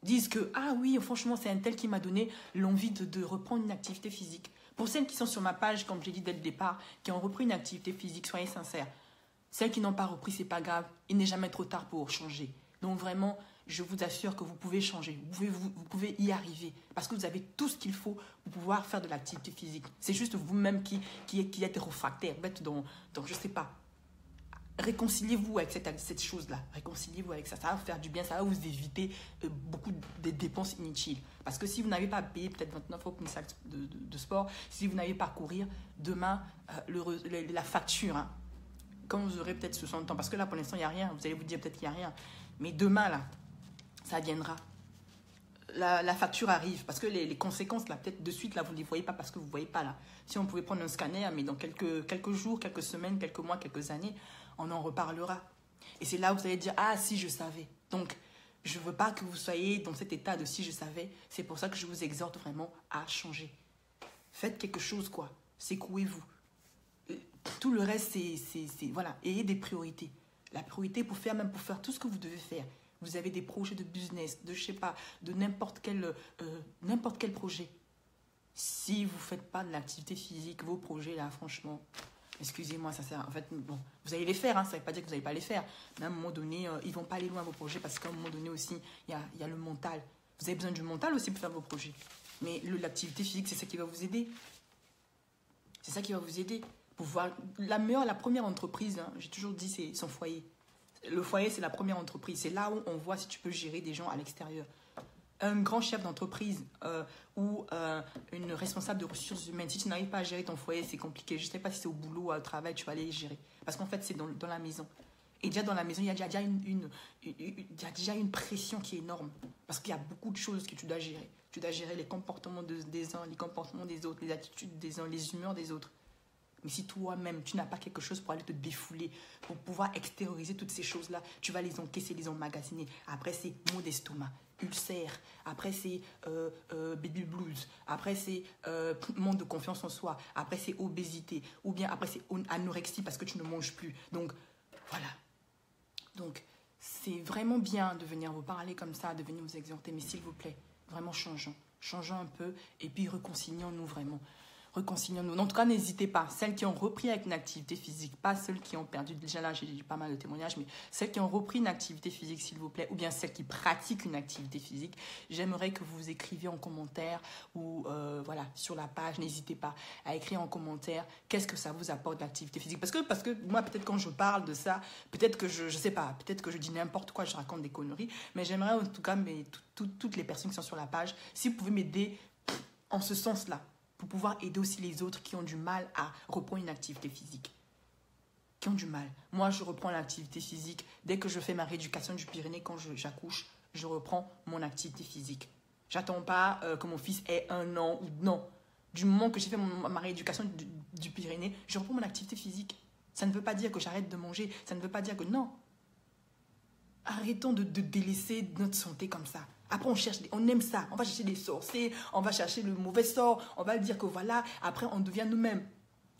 disent que, ah oui, franchement, c'est un tel qui m'a donné l'envie de reprendre une activité physique. Pour celles qui sont sur ma page, comme j'ai dit dès le départ, qui ont repris une activité physique, soyez sincères. Celles qui n'ont pas repris, ce n'est pas grave. Il n'est jamais trop tard pour changer. Donc vraiment, je vous assure que vous pouvez changer. Vous pouvez y arriver. Parce que vous avez tout ce qu'il faut pour pouvoir faire de l'activité physique. C'est juste vous-même qui êtes réfractaire, bête dans je ne sais pas. réconciliez-vous avec cette chose-là. Réconciliez-vous avec ça. Ça va vous faire du bien. Ça va vous éviter beaucoup de dépenses inutiles. Parce que si vous n'avez pas à payer peut-être 29 euros pour une salle de sport, si vous n'avez pas à courir, demain, la facture, hein, quand vous aurez peut-être 60 ans, parce que là, pour l'instant, il n'y a rien. Vous allez vous dire peut-être qu'il n'y a rien. Mais demain, là, ça viendra. La facture arrive. Parce que les conséquences, là, peut-être de suite, là, vous ne les voyez pas parce que vous ne voyez pas, là. Si on pouvait prendre un scanner, mais dans quelques jours, quelques semaines, quelques mois, quelques années, on en reparlera. Et c'est là où vous allez dire, ah, si je savais. Donc, je ne veux pas que vous soyez dans cet état de si je savais. C'est pour ça que je vous exhorte vraiment à changer. Faites quelque chose, quoi. Secouez-vous. Tout le reste, c'est voilà. Ayez des priorités. La priorité pour faire tout ce que vous devez faire. Vous avez des projets de business, de je sais pas, de n'importe quel projet. Si vous ne faites pas de l'activité physique, vos projets là, franchement, excusez-moi, ça sert. En fait, bon, vous allez les faire, hein, ça ne veut pas dire que vous n'allez pas les faire. Mais à un moment donné, ils ne vont pas aller loin vos projets parce qu'à un moment donné aussi, il y a le mental. Vous avez besoin du mental aussi pour faire vos projets. Mais l'activité physique, c'est ça qui va vous aider. C'est ça qui va vous aider. Pour voir la première entreprise, hein, j'ai toujours dit, c'est son foyer. Le foyer, c'est la première entreprise. C'est là où on voit si tu peux gérer des gens à l'extérieur. Un grand chef d'entreprise ou une responsable de ressources humaines, si tu n'arrives pas à gérer ton foyer, c'est compliqué. Je ne sais pas si c'est au boulot ou au travail, tu vas aller les gérer. Parce qu'en fait, c'est dans la maison. Et déjà dans la maison, il y a déjà une pression qui est énorme. Parce qu'il y a beaucoup de choses que tu dois gérer. Tu dois gérer les comportements des uns, les comportements des autres, les attitudes des uns, les humeurs des autres. Mais si toi-même, tu n'as pas quelque chose pour aller te défouler, pour pouvoir extérioriser toutes ces choses-là, tu vas les encaisser, les emmagasiner. Après, c'est maux d'estomac, ulcère. Après, c'est baby blues. Après, c'est manque de confiance en soi. Après, c'est obésité. Ou bien après, c'est anorexie parce que tu ne manges plus. Donc, voilà. Donc, c'est vraiment bien de venir vous parler comme ça, de venir vous exhorter. Mais s'il vous plaît, vraiment changeons. Changeons un peu et puis réconcilions-nous vraiment. Réconcilions-nous. En tout cas, n'hésitez pas. Celles qui ont repris avec une activité physique, pas celles qui ont perdu. Déjà là, j'ai pas mal de témoignages, mais celles qui ont repris une activité physique, s'il vous plaît, ou bien celles qui pratiquent une activité physique, j'aimerais que vous écriviez en commentaire ou voilà, sur la page. N'hésitez pas à écrire en commentaire qu'est-ce que ça vous apporte l'activité physique. Parce que moi, peut-être quand je parle de ça, peut-être que je sais pas, peut-être que je dis n'importe quoi, je raconte des conneries, mais j'aimerais en tout cas, toutes les personnes qui sont sur la page, si vous pouvez m'aider en ce sens-là, pour pouvoir aider aussi les autres qui ont du mal à reprendre une activité physique. Qui ont du mal. Moi, je reprends l'activité physique. Dès que je fais ma rééducation du Pyrénées, quand j'accouche, je reprends mon activité physique. J'attends pas que mon fils ait 1 an ou non. Du moment que j'ai fait ma rééducation du Pyrénées, je reprends mon activité physique. Ça ne veut pas dire que j'arrête de manger. Ça ne veut pas dire que non. Arrêtons de délaisser notre santé comme ça. Après, on aime ça. On va chercher des sorciers, on va chercher le mauvais sort, on va dire que voilà. Après, on devient nous-mêmes.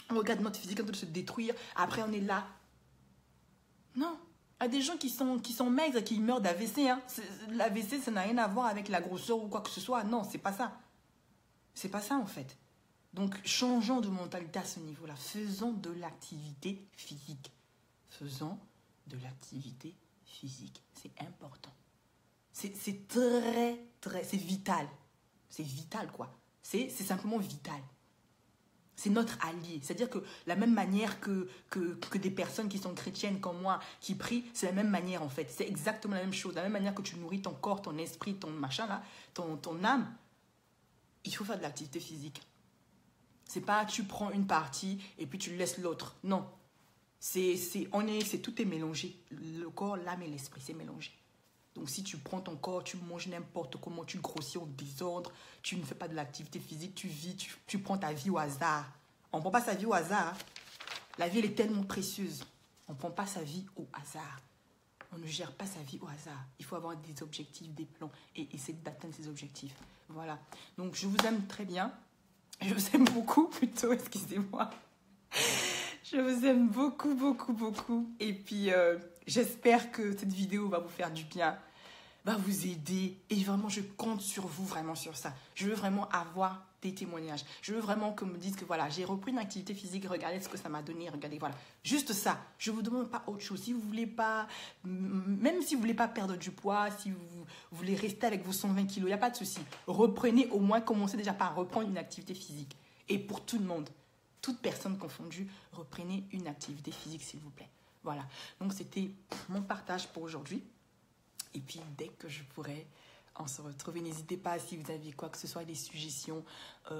On regarde notre physique en train de se détruire. Après, on est là. Non. Il y a des gens qui sont maigres et qui meurent d'AVC. Hein. L'AVC, ça n'a rien à voir avec la grosseur ou quoi que ce soit. Non, c'est pas ça. C'est pas ça, en fait. Donc, changeons de mentalité à ce niveau-là. Faisons de l'activité physique. Faisons de l'activité physique. C'est important. C'est c'est vital. C'est vital, quoi. C'est simplement vital. C'est notre allié. C'est-à-dire que la même manière que des personnes qui sont chrétiennes comme moi, qui prient, c'est la même manière, en fait. C'est exactement la même chose. De la même manière que tu nourris ton corps, ton esprit, ton machin, là, ton âme, il faut faire de l'activité physique. C'est pas tu prends une partie et puis tu laisses l'autre. Non. Tout est mélangé. Le corps, l'âme et l'esprit, c'est mélangé. Donc, si tu prends ton corps, tu manges n'importe comment, tu grossis au désordre, tu ne fais pas de l'activité physique, tu vis, tu prends ta vie au hasard. On ne prend pas sa vie au hasard. La vie, elle est tellement précieuse. On ne prend pas sa vie au hasard. On ne gère pas sa vie au hasard. Il faut avoir des objectifs, des plans et essayer d'atteindre ces objectifs. Voilà. Donc, je vous aime très bien. Je vous aime beaucoup, plutôt, excusez-moi. Je vous aime beaucoup, beaucoup, beaucoup. Et puis, j'espère que cette vidéo va vous faire du bien, va vous aider. Et vraiment, je compte sur vous, vraiment sur ça. Je veux vraiment avoir des témoignages. Je veux vraiment qu'on me dise que voilà, j'ai repris une activité physique, regardez ce que ça m'a donné, regardez, voilà. Juste ça. Je ne vous demande pas autre chose. Si vous voulez pas, même si vous ne voulez pas perdre du poids, si vous voulez rester avec vos 120 kilos, il n'y a pas de souci. Reprenez au moins, commencez déjà par reprendre une activité physique. Et pour tout le monde. Toute personne confondue, reprenez une activité physique, s'il vous plaît. Voilà, donc c'était mon partage pour aujourd'hui. Et puis, dès que je pourrai, on se retrouve. N'hésitez pas, si vous avez quoi que ce soit, des suggestions,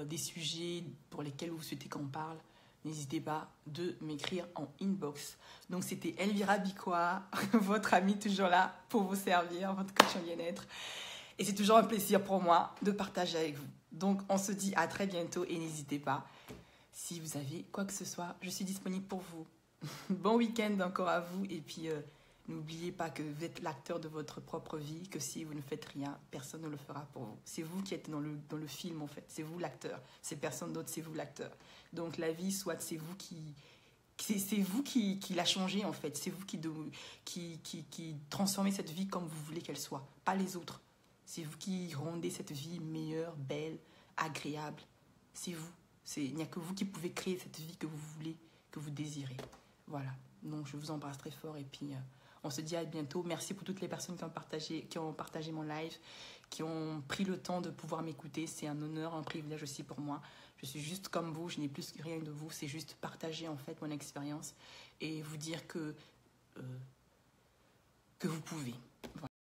des sujets pour lesquels vous souhaitez qu'on parle, n'hésitez pas de m'écrire en inbox. Donc, c'était Elvira Bikoa, votre amie toujours là pour vous servir, votre coach en bien-être. Et c'est toujours un plaisir pour moi de partager avec vous. Donc, on se dit à très bientôt et n'hésitez pas, si vous avez quoi que ce soit, je suis disponible pour vous. Bon week-end encore à vous et puis n'oubliez pas que vous êtes l'acteur de votre propre vie, que si vous ne faites rien, personne ne le fera pour vous. C'est vous qui êtes dans le film en fait, c'est vous l'acteur, c'est personne d'autre, c'est vous l'acteur. Donc la vie, soit c'est vous qui l'a changé en fait, c'est vous qui transformez cette vie comme vous voulez qu'elle soit, pas les autres. C'est vous qui rendez cette vie meilleure, belle, agréable. C'est vous. Il n'y a que vous qui pouvez créer cette vie que vous voulez, que vous désirez. Voilà. Donc, je vous embrasse très fort et puis on se dit à bientôt. Merci pour toutes les personnes qui ont partagé mon live, qui ont pris le temps de pouvoir m'écouter. C'est un honneur, un privilège aussi pour moi. Je suis juste comme vous, je n'ai plus rien de vous. C'est juste partager en fait mon expérience et vous dire que vous pouvez. Voilà.